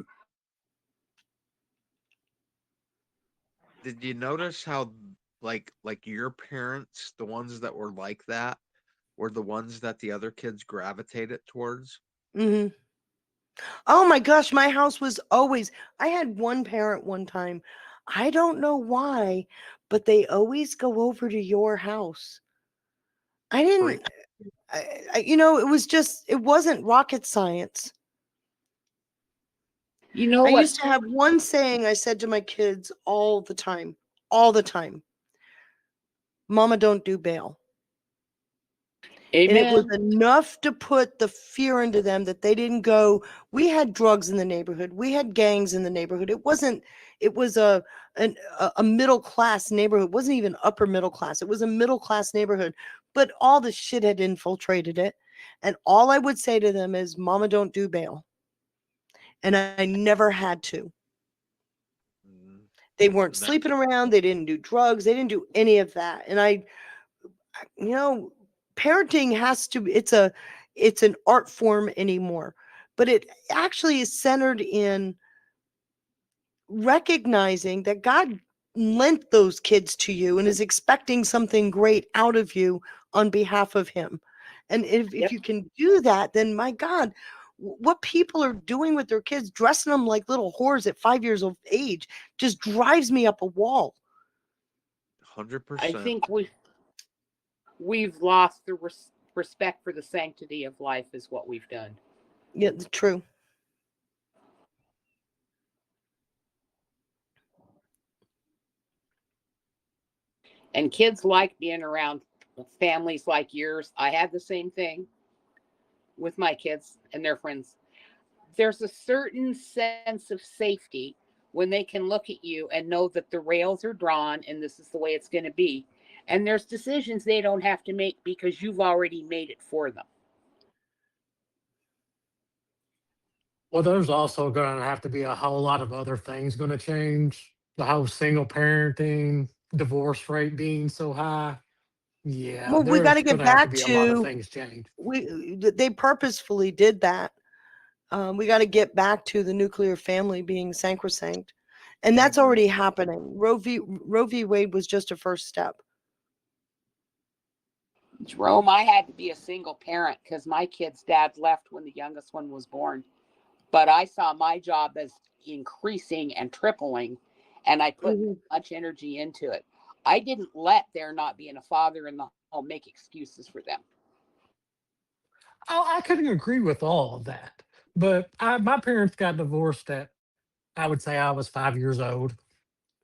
Did you notice how like your parents, the ones that were like that, were the ones that the other kids gravitated towards? Hmm. Oh my gosh, my house was always, I had one parent one time. I don't know why, but they always go over to your house. I didn't, Freak. it was just, it wasn't rocket science. You know I what? used to have one saying I said to my kids all the time, all the time: Mama, don't do bail. And it was Amen. enough to put the fear into them that they didn't go. We had drugs in the neighborhood. We had gangs in the neighborhood. It wasn't, it was a middle class neighborhood. It wasn't even upper middle class. It was a middle class neighborhood, but all the shit had infiltrated it. And all I would say to them is, Mama, don't do bail. And I never had to. Mm, They weren't that sleeping around. They didn't do drugs. They didn't do any of that. And you know, parenting has to, it's an art form anymore, but it actually is centered in recognizing that God lent those kids to you and is expecting something great out of you on behalf of him. And if Yep. you can do that, then my God, what people are doing with their kids, dressing them like little whores at 5 years of age, just drives me up a wall. I 100%. think we've lost the respect for the sanctity of life is what we've done. Yeah, true. And kids like being around families like yours. I had the same thing with my kids and their friends. There's a certain sense of safety when they can look at you and know that the rails are drawn and this is the way it's going to be. And there's decisions they don't have to make because you've already made it for them. Well, there's also going to have to be a whole lot of other things going to change. The whole single parenting, divorce rate being so high. Yeah, Well, we got to there's going get to have to back be a lot of to, things change. they purposefully did that. We got to get back to the nuclear family being sacrosanct, and that's Mhm. already happening. Roe v. Wade was just a first step. Jerome, I had to be a single parent because my kid's dad left when the youngest one was born. But I saw my job as increasing and tripling, and I put Mhm. much energy into it. I didn't let there not being a father in the home make excuses for them. Oh, I couldn't agree with all of that. But my parents got divorced at, I would say I was 5 years old.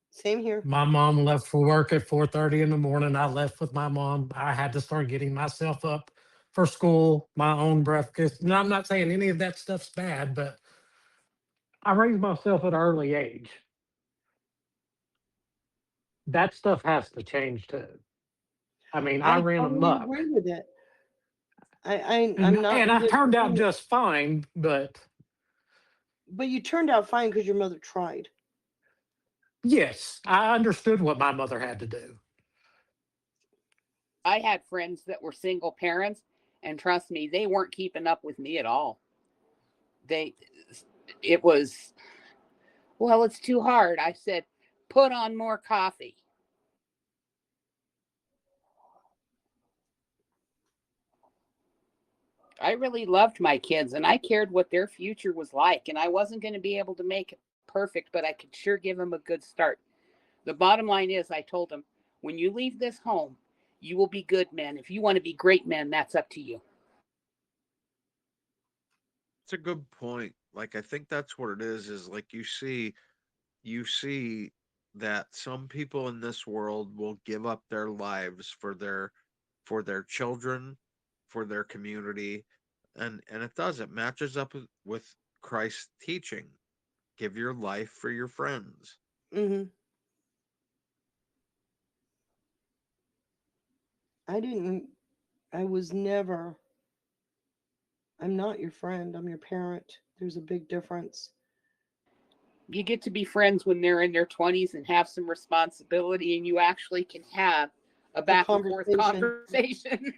Same here. My mom left for work at 4:30 in the morning. I left with my mom. I had to start getting myself up for school, my own breakfast. And I'm not saying any of that stuff's bad, but I raised myself at an early age. That stuff has to change too. I mean, I I ran totally amok agree with it. I'm and not and going I to turned out disagree, just fine, but but you turned out fine because your mother tried. yes, I understood what my mother had to do. I had friends that were single parents, and trust me, they weren't keeping up with me at all. They, it was, well, it's too hard. I said, put on more coffee. I really loved my kids and I cared what their future was like. And I wasn't going to be able to make it perfect, but I could sure give them a good start. The bottom line is, I told them, when you leave this home, you will be good men. If you want to be great men, that's up to you. It's a good point. Like I think that's what it is like you see that some people in this world will give up their lives for their children, for their community, and it does. It matches up with Christ's teaching. Give your life for your friends. Hmm. I didn't. I was never. I'm not your friend. I'm your parent. There's a big difference. You get to be friends when they're in their 20s and have some responsibility, and you actually can have a A back and forth conversation. conversation.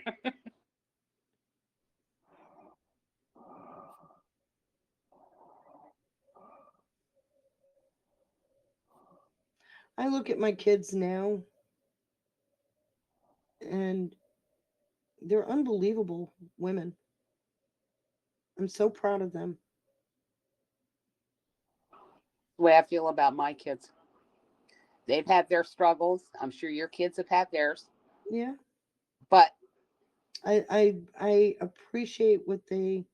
I look at my kids now and they're unbelievable women. I'm so proud of them. The way I feel about my kids. They've had their struggles. I'm sure your kids have had theirs. Yeah. But I appreciate what the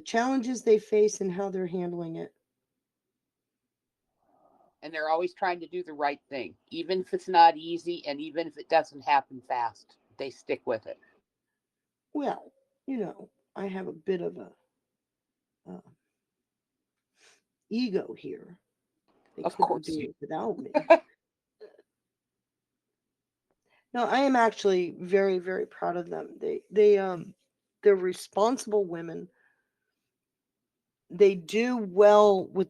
challenges they face and how they're handling it. and they're always trying to do the right thing, even if it's not easy and even if it doesn't happen fast. They stick with it. Well, I have a bit of a uh, ego here. They Of couldn't course do you. it without me. No, I am actually very, very proud of them. They're responsible women. They do well with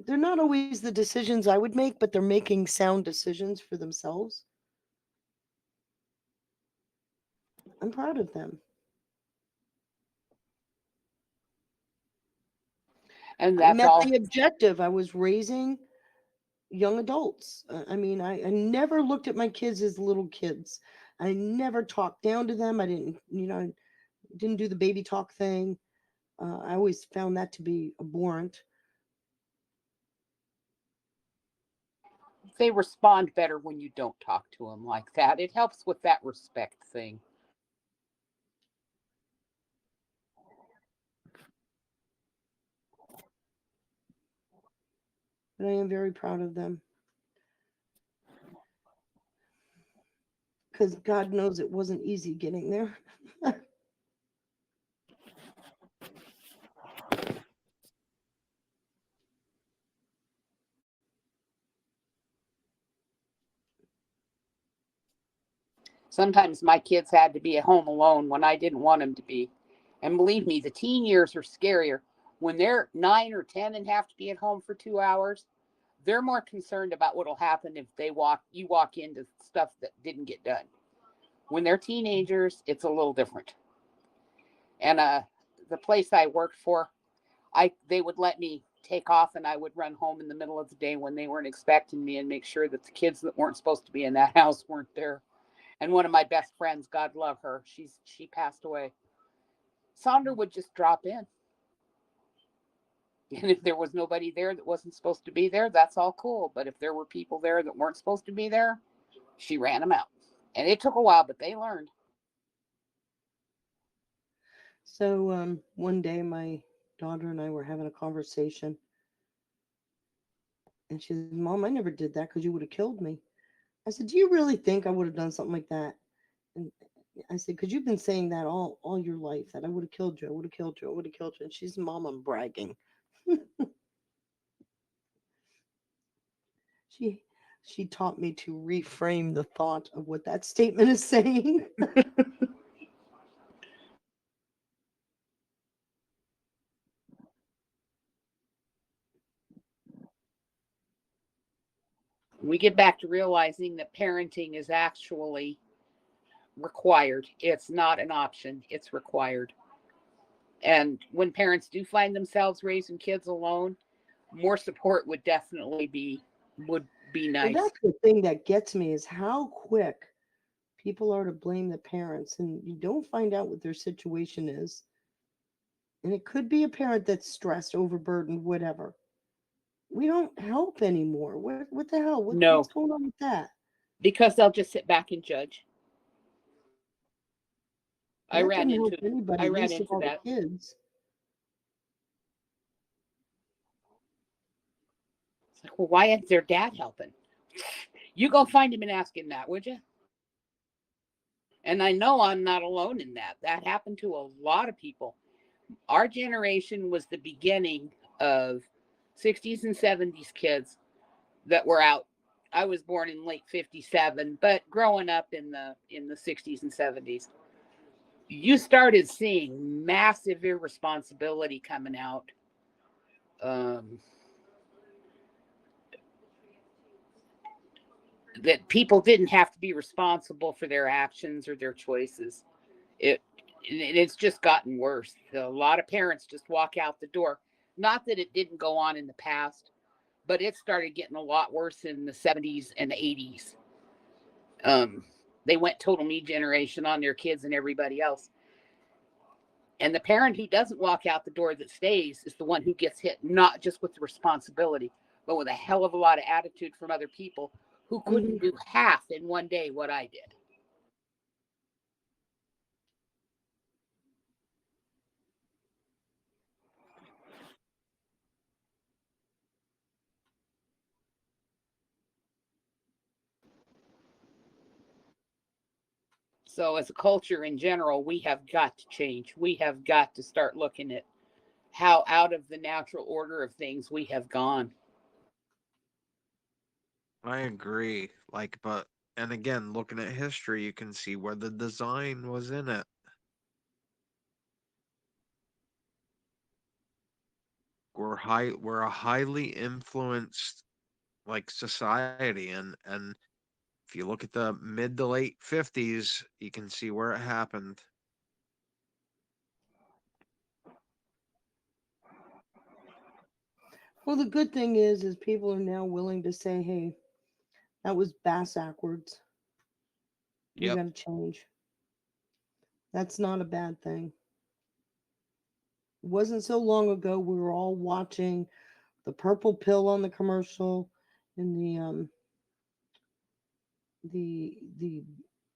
they're not always the decisions I would make, but they're making sound decisions for themselves. I'm proud of them. And I that's met all. the objective. I was raising young adults. I mean, I never looked at my kids as little kids. I never talked down to them. I didn't do the baby talk thing. I always found that to be abhorrent. They respond better when you don't talk to them like that. It helps with that respect thing. But I am very proud of them. Because God knows it wasn't easy getting there. Sometimes my kids had to be at home alone when I didn't want them to be. And believe me, the teen years are scarier. When they're 9 or 10 and have to be at home for 2 hours, they're more concerned about what'll happen if you walk into stuff that didn't get done. When they're teenagers, it's a little different. And the place I worked for, they would let me take off and I would run home in the middle of the day when they weren't expecting me and make sure that the kids that weren't supposed to be in that house weren't there. And one of my best friends, God love her, she passed away. Sandra would just drop in. And if there was nobody there that wasn't supposed to be there, that's all cool. But if there were people there that weren't supposed to be there, she ran them out. And it took a while, but they learned. So one day my daughter and I were having a conversation. And she said, Mom, I never did that because you would have killed me. I said, do you really think I would have done something like that? And I said, because you've been saying that all your life, that I would have killed you, I would have killed you, I would have killed you. And she's, Mom, I'm bragging. She she taught me to reframe the thought of what that statement is saying. We get back to realizing that parenting is actually required. It's not an option, it's required. And when parents do find themselves raising kids alone, more support would be Well, nice. that's the thing that gets me is how quick people are to blame the parents, and you don't find out what their situation is. And it could be a parent that's stressed, overburdened, whatever. We don't help anymore. What the hell? What's No, going on with that? because they'll just sit back and judge. I That ran doesn't help into I anybody, ran least of into all the that. kids. It's like, well, why isn't their dad helping? You go find him and ask him that, would you? And I know I'm not alone in that. That happened to a lot of people. Our generation was the beginning of 60s and 70s kids that were out. I was born in late 57, but growing up in the 60s and 70s, you started seeing massive irresponsibility coming out. Um, that people didn't have to be responsible for their actions or their choices. It's just gotten worse. A lot of parents just walk out the door. Not that it didn't go on in the past, but it started getting a lot worse in the 70s and 80s. Um, They went total me generation on their kids and everybody else. And the parent who doesn't walk out the door that stays is the one who gets hit, not just with the responsibility, but with a hell of a lot of attitude from other people who couldn't do half in one day what I did. So, as a culture in general, we have got to change. We have got to start looking at how out of the natural order of things we have gone. I agree. Like, but, and again, looking at history, you can see where the design was in it. We're a highly influenced like society, and if you look at the mid to late 50s, you can see where it happened. Well, the good thing is people are now willing to say, "Hey, that was backwards. We Yep. got to change." That's not a bad thing. It wasn't so long ago we were all watching the purple pill on the commercial and the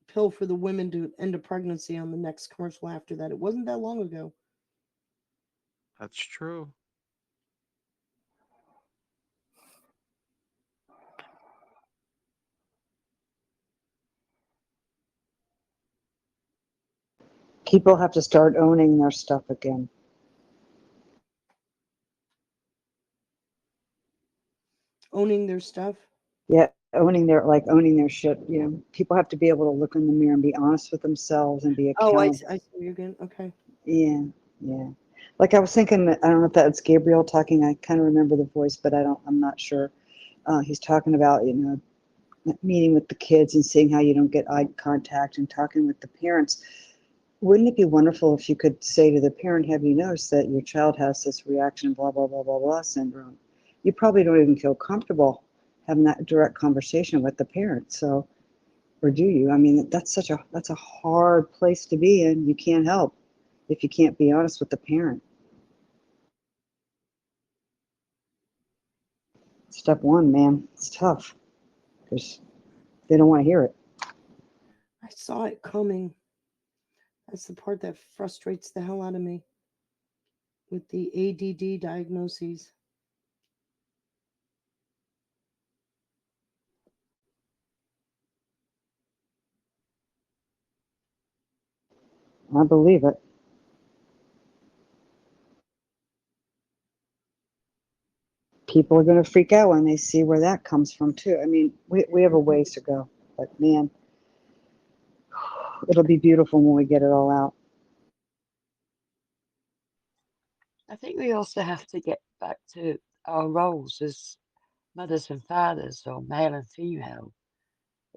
pill for the women to end a pregnancy on the next commercial after that. It wasn't that long ago. That's true. People have to start owning their stuff again. Owning their stuff. Yeah, owning their shit. You know, people have to be able to look in the mirror and be honest with themselves and be Oh, I accountable. see you again. Okay. Yeah, yeah. Like I was thinking, I don't know if that's Gabriel talking. I kind of remember the voice, but I'm not sure. He's talking about, you know, meeting with the kids and seeing how you don't get eye contact and talking with the parents. Wouldn't it be wonderful if you could say to the parent, have you noticed that your child has this reaction, blah, blah, blah, blah, blah syndrome? You probably don't even feel comfortable having that direct conversation with the parent. So, or do you? I mean, that's a hard place to be in. You can't help if you can't be honest with the parent. Step one, man, it's tough because they don't want to hear it. I saw it coming. That's the part that frustrates the hell out of me with the ADD diagnoses. I believe it. People are going to freak out when they see where that comes from, too. I mean, we have a ways to go, but man, it'll be beautiful when we get it all out. I think we also have to get back to our roles as mothers and fathers, or male and female,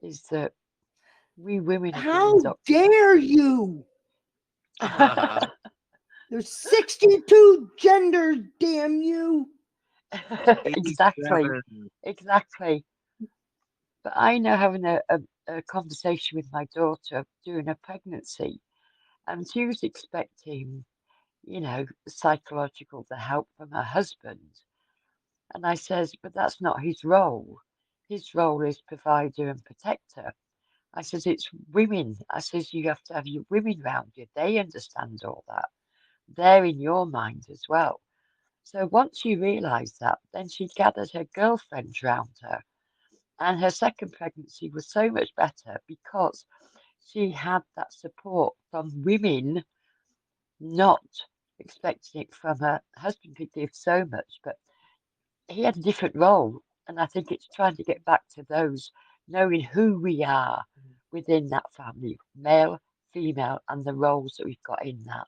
is that we women have been How indoctrinated. dare you? There's 62 genders, damn you. Exactly, 87. exactly. But I know, having a conversation with my daughter during her pregnancy, and she was expecting, you know, psychological the help from her husband. And I says, but that's not his role. His role is provider and protector. I says, it's women. I says, you have to have your women round you. They understand all that. They're in your mind as well. So once she realised that, then she gathered her girlfriends round her. And her second pregnancy was so much better because she had that support from women, not expecting it from her husband, could give so much, but he had a different role. And I think it's trying to get back to those, knowing who we are within that family, male, female, and the roles that we've got in that.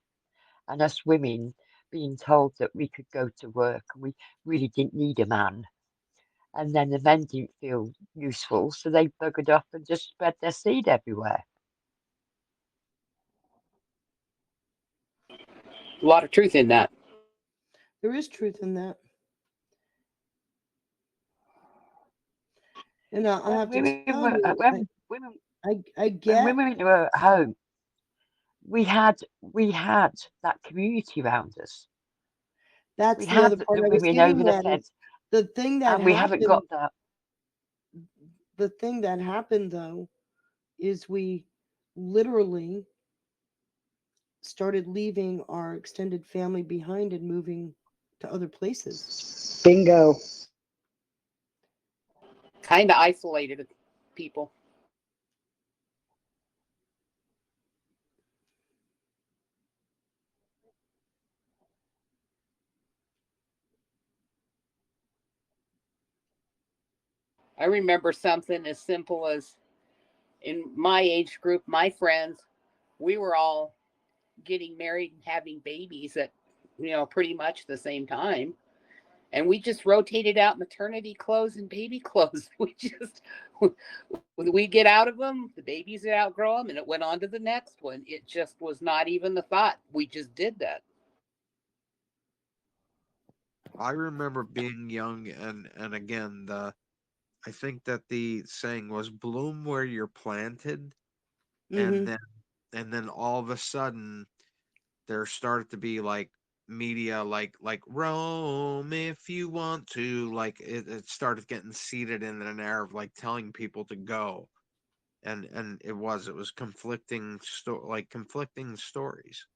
And us women being told that we could go to work and we really didn't need a man. And then the men didn't feel useful, so they buggered off and just spread their seed everywhere. A lot of truth in that. There is truth in that. And I When have to women tell were you, when women I when get women were at home, we had that community around us. that's We the had other part the I was women getting over the at is fence, the thing that and we haven't happened. got that. The thing that happened though is we literally started leaving our extended family behind and moving to other places. Bingo. Kind of isolated people. I remember something as simple as in my age group, my friends, we were all getting married and having babies at, pretty much the same time. And we just rotated out maternity clothes and baby clothes. We get out of them, the babies would outgrow them, and it went on to the next one. It just was not even the thought. We just did that. I remember being young, and again, I think that the saying was "bloom where you're planted," and Hmm. then all of a sudden there started to be like media like roam if you want to, like it started getting seated in an air of like telling people to go, and it was conflicting conflicting stories.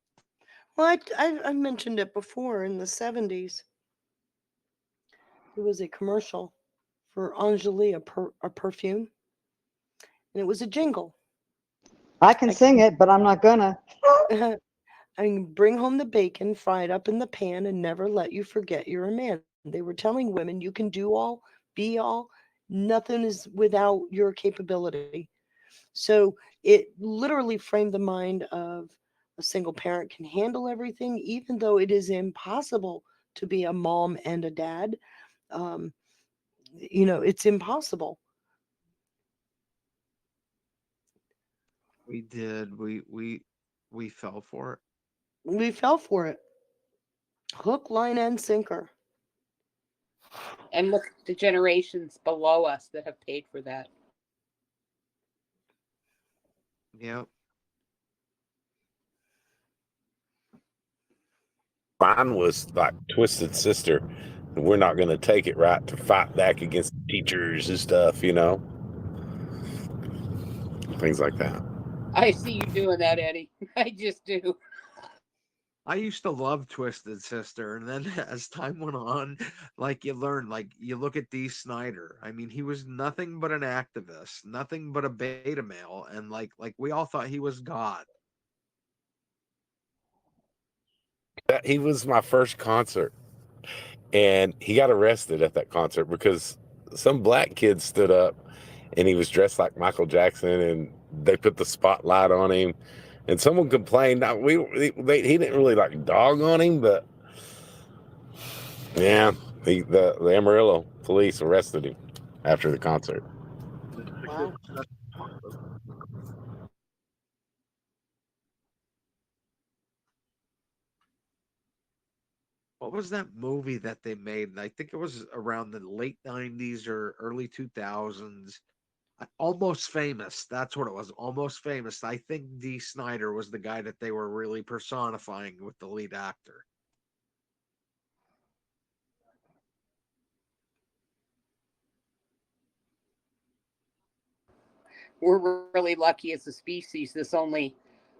Well, I mentioned it before in the 70s. It was a commercial for Angeli, a perfume, and it was a jingle. I can I sing it, but I'm not gonna. can, I can bring home the bacon, fry it up in the pan, and never let you forget you're a man. They were telling women you can do all, be all, nothing is without your capability. So it literally framed the mind of a single parent can handle everything, even though it is impossible to be a mom and a dad. Um, it's impossible. We did. We fell for it. We fell for it. Hook, line, and sinker. And look at the generations below us that have paid for that. Yeah. Mine was like Twisted Sister. We're not going to take it right to fight back against teachers and stuff, things like that. I see you doing that, Eddie. I just do. I used to love Twisted Sister, and then as time went on, like you learn, like you look at Dee Snider. I mean, he was nothing but an activist, nothing but a beta male, and like we all thought he was God. He was my first concert, and he got arrested at that concert because some black kid stood up and he was dressed like Michael Jackson, and they put the spotlight on him, and someone complained. Now, he didn't really like dog on him, but yeah, the Amarillo police arrested him after the concert. Wow. What was that movie that they made? I think it was around the late 90s or early 2000s. Almost Famous. That's what it was. Almost Famous. I think Dee Snider was the guy that they were really personifying with the lead actor. We're really lucky as a species. This only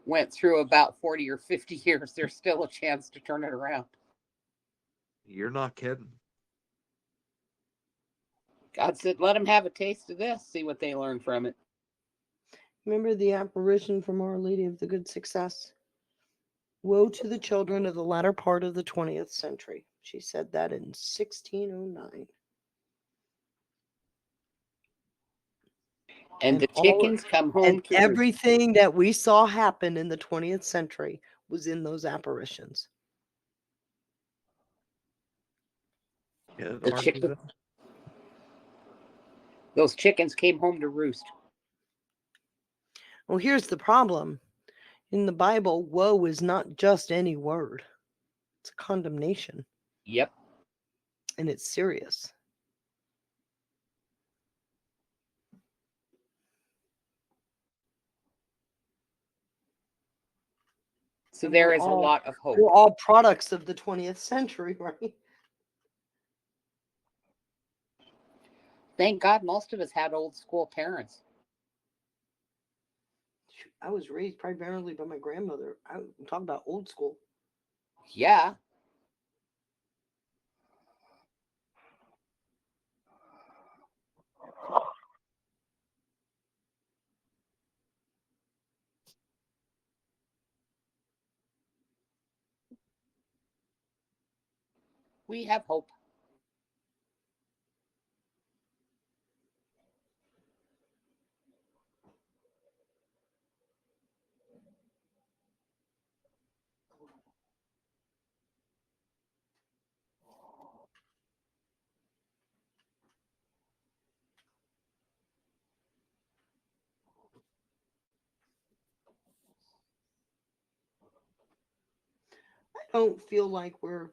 went through about 40 or 50 years. There's still a chance to turn it around. You're not kidding. God said, let them have a taste of this, see what they learn from it. Remember the apparition from Our Lady of the Good Success? Woe to the children of the latter part of the 20th century. She said that in 1609. And the all chickens come home and to roost. everything that we saw happen in the 20th century was in those apparitions. Yeah, those chickens came home to roost. Well, here's the problem. In the Bible, woe is not just any word. It's a condemnation. Yep. And it's serious. So And there we're is a all lot of hope. we're all products of the 20th century, right? Thank God most of us had old school parents. I was raised primarily by my grandmother. I'm talking about old school. Yeah. We have hope. I don't feel like we're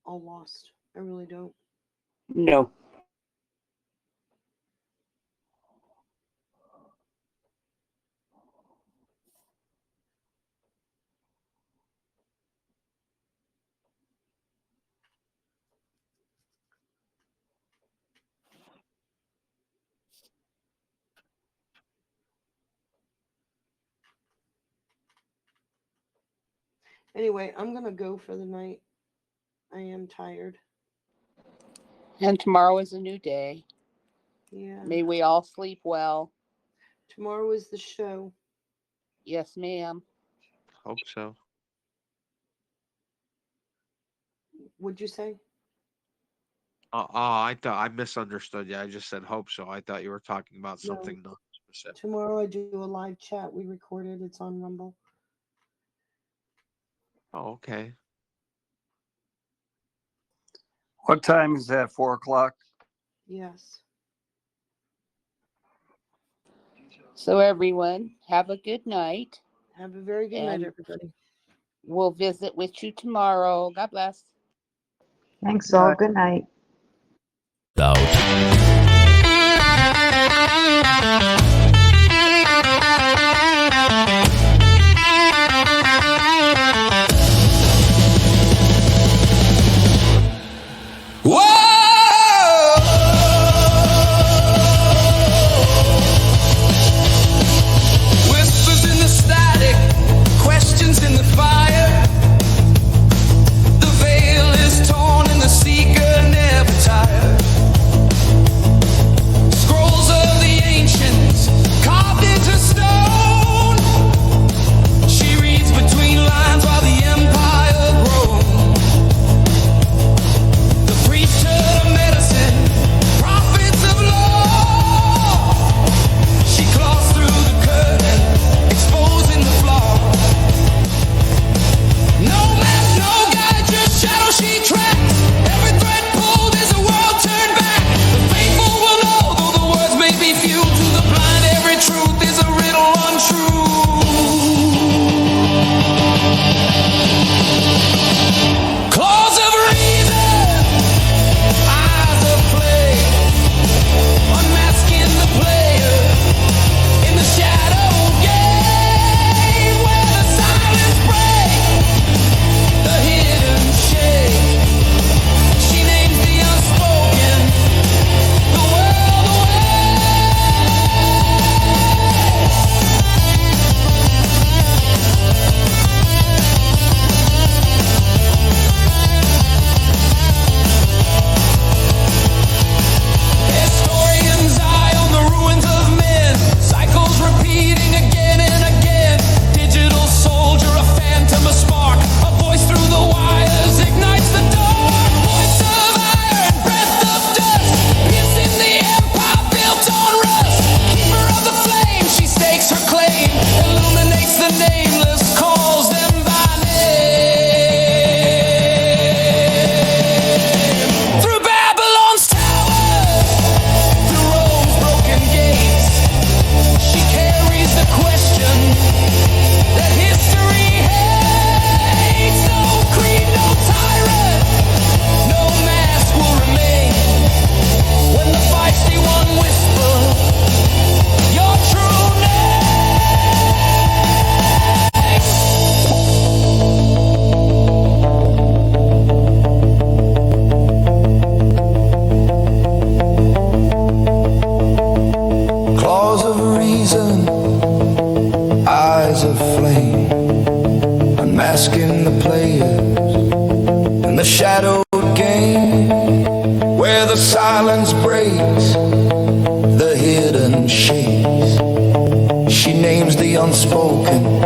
all lost. I really don't. No. Anyway, I'm gonna go for the night. I am tired. And tomorrow is a new day. Yeah. May we all sleep well. Tomorrow is the show. Yes, ma'am. Hope so. What'd you say? I thought I misunderstood you. I just said hope so. I thought you were talking about No. something non-specific. Tomorrow I do a live chat. We recorded. It's on Rumble. Oh, okay. What time is that? 4 o'clock? Yes. So everyone, have a good night. Have a very good night, And everybody. we'll visit with you tomorrow. God bless. Thanks all. Good night. Whispers in the static, questions in the fire. The veil is torn and the seeker never tired. Scrolls of the ancients asking the players in the shadow game, where the silence breaks, the hidden shakes. She names the unspoken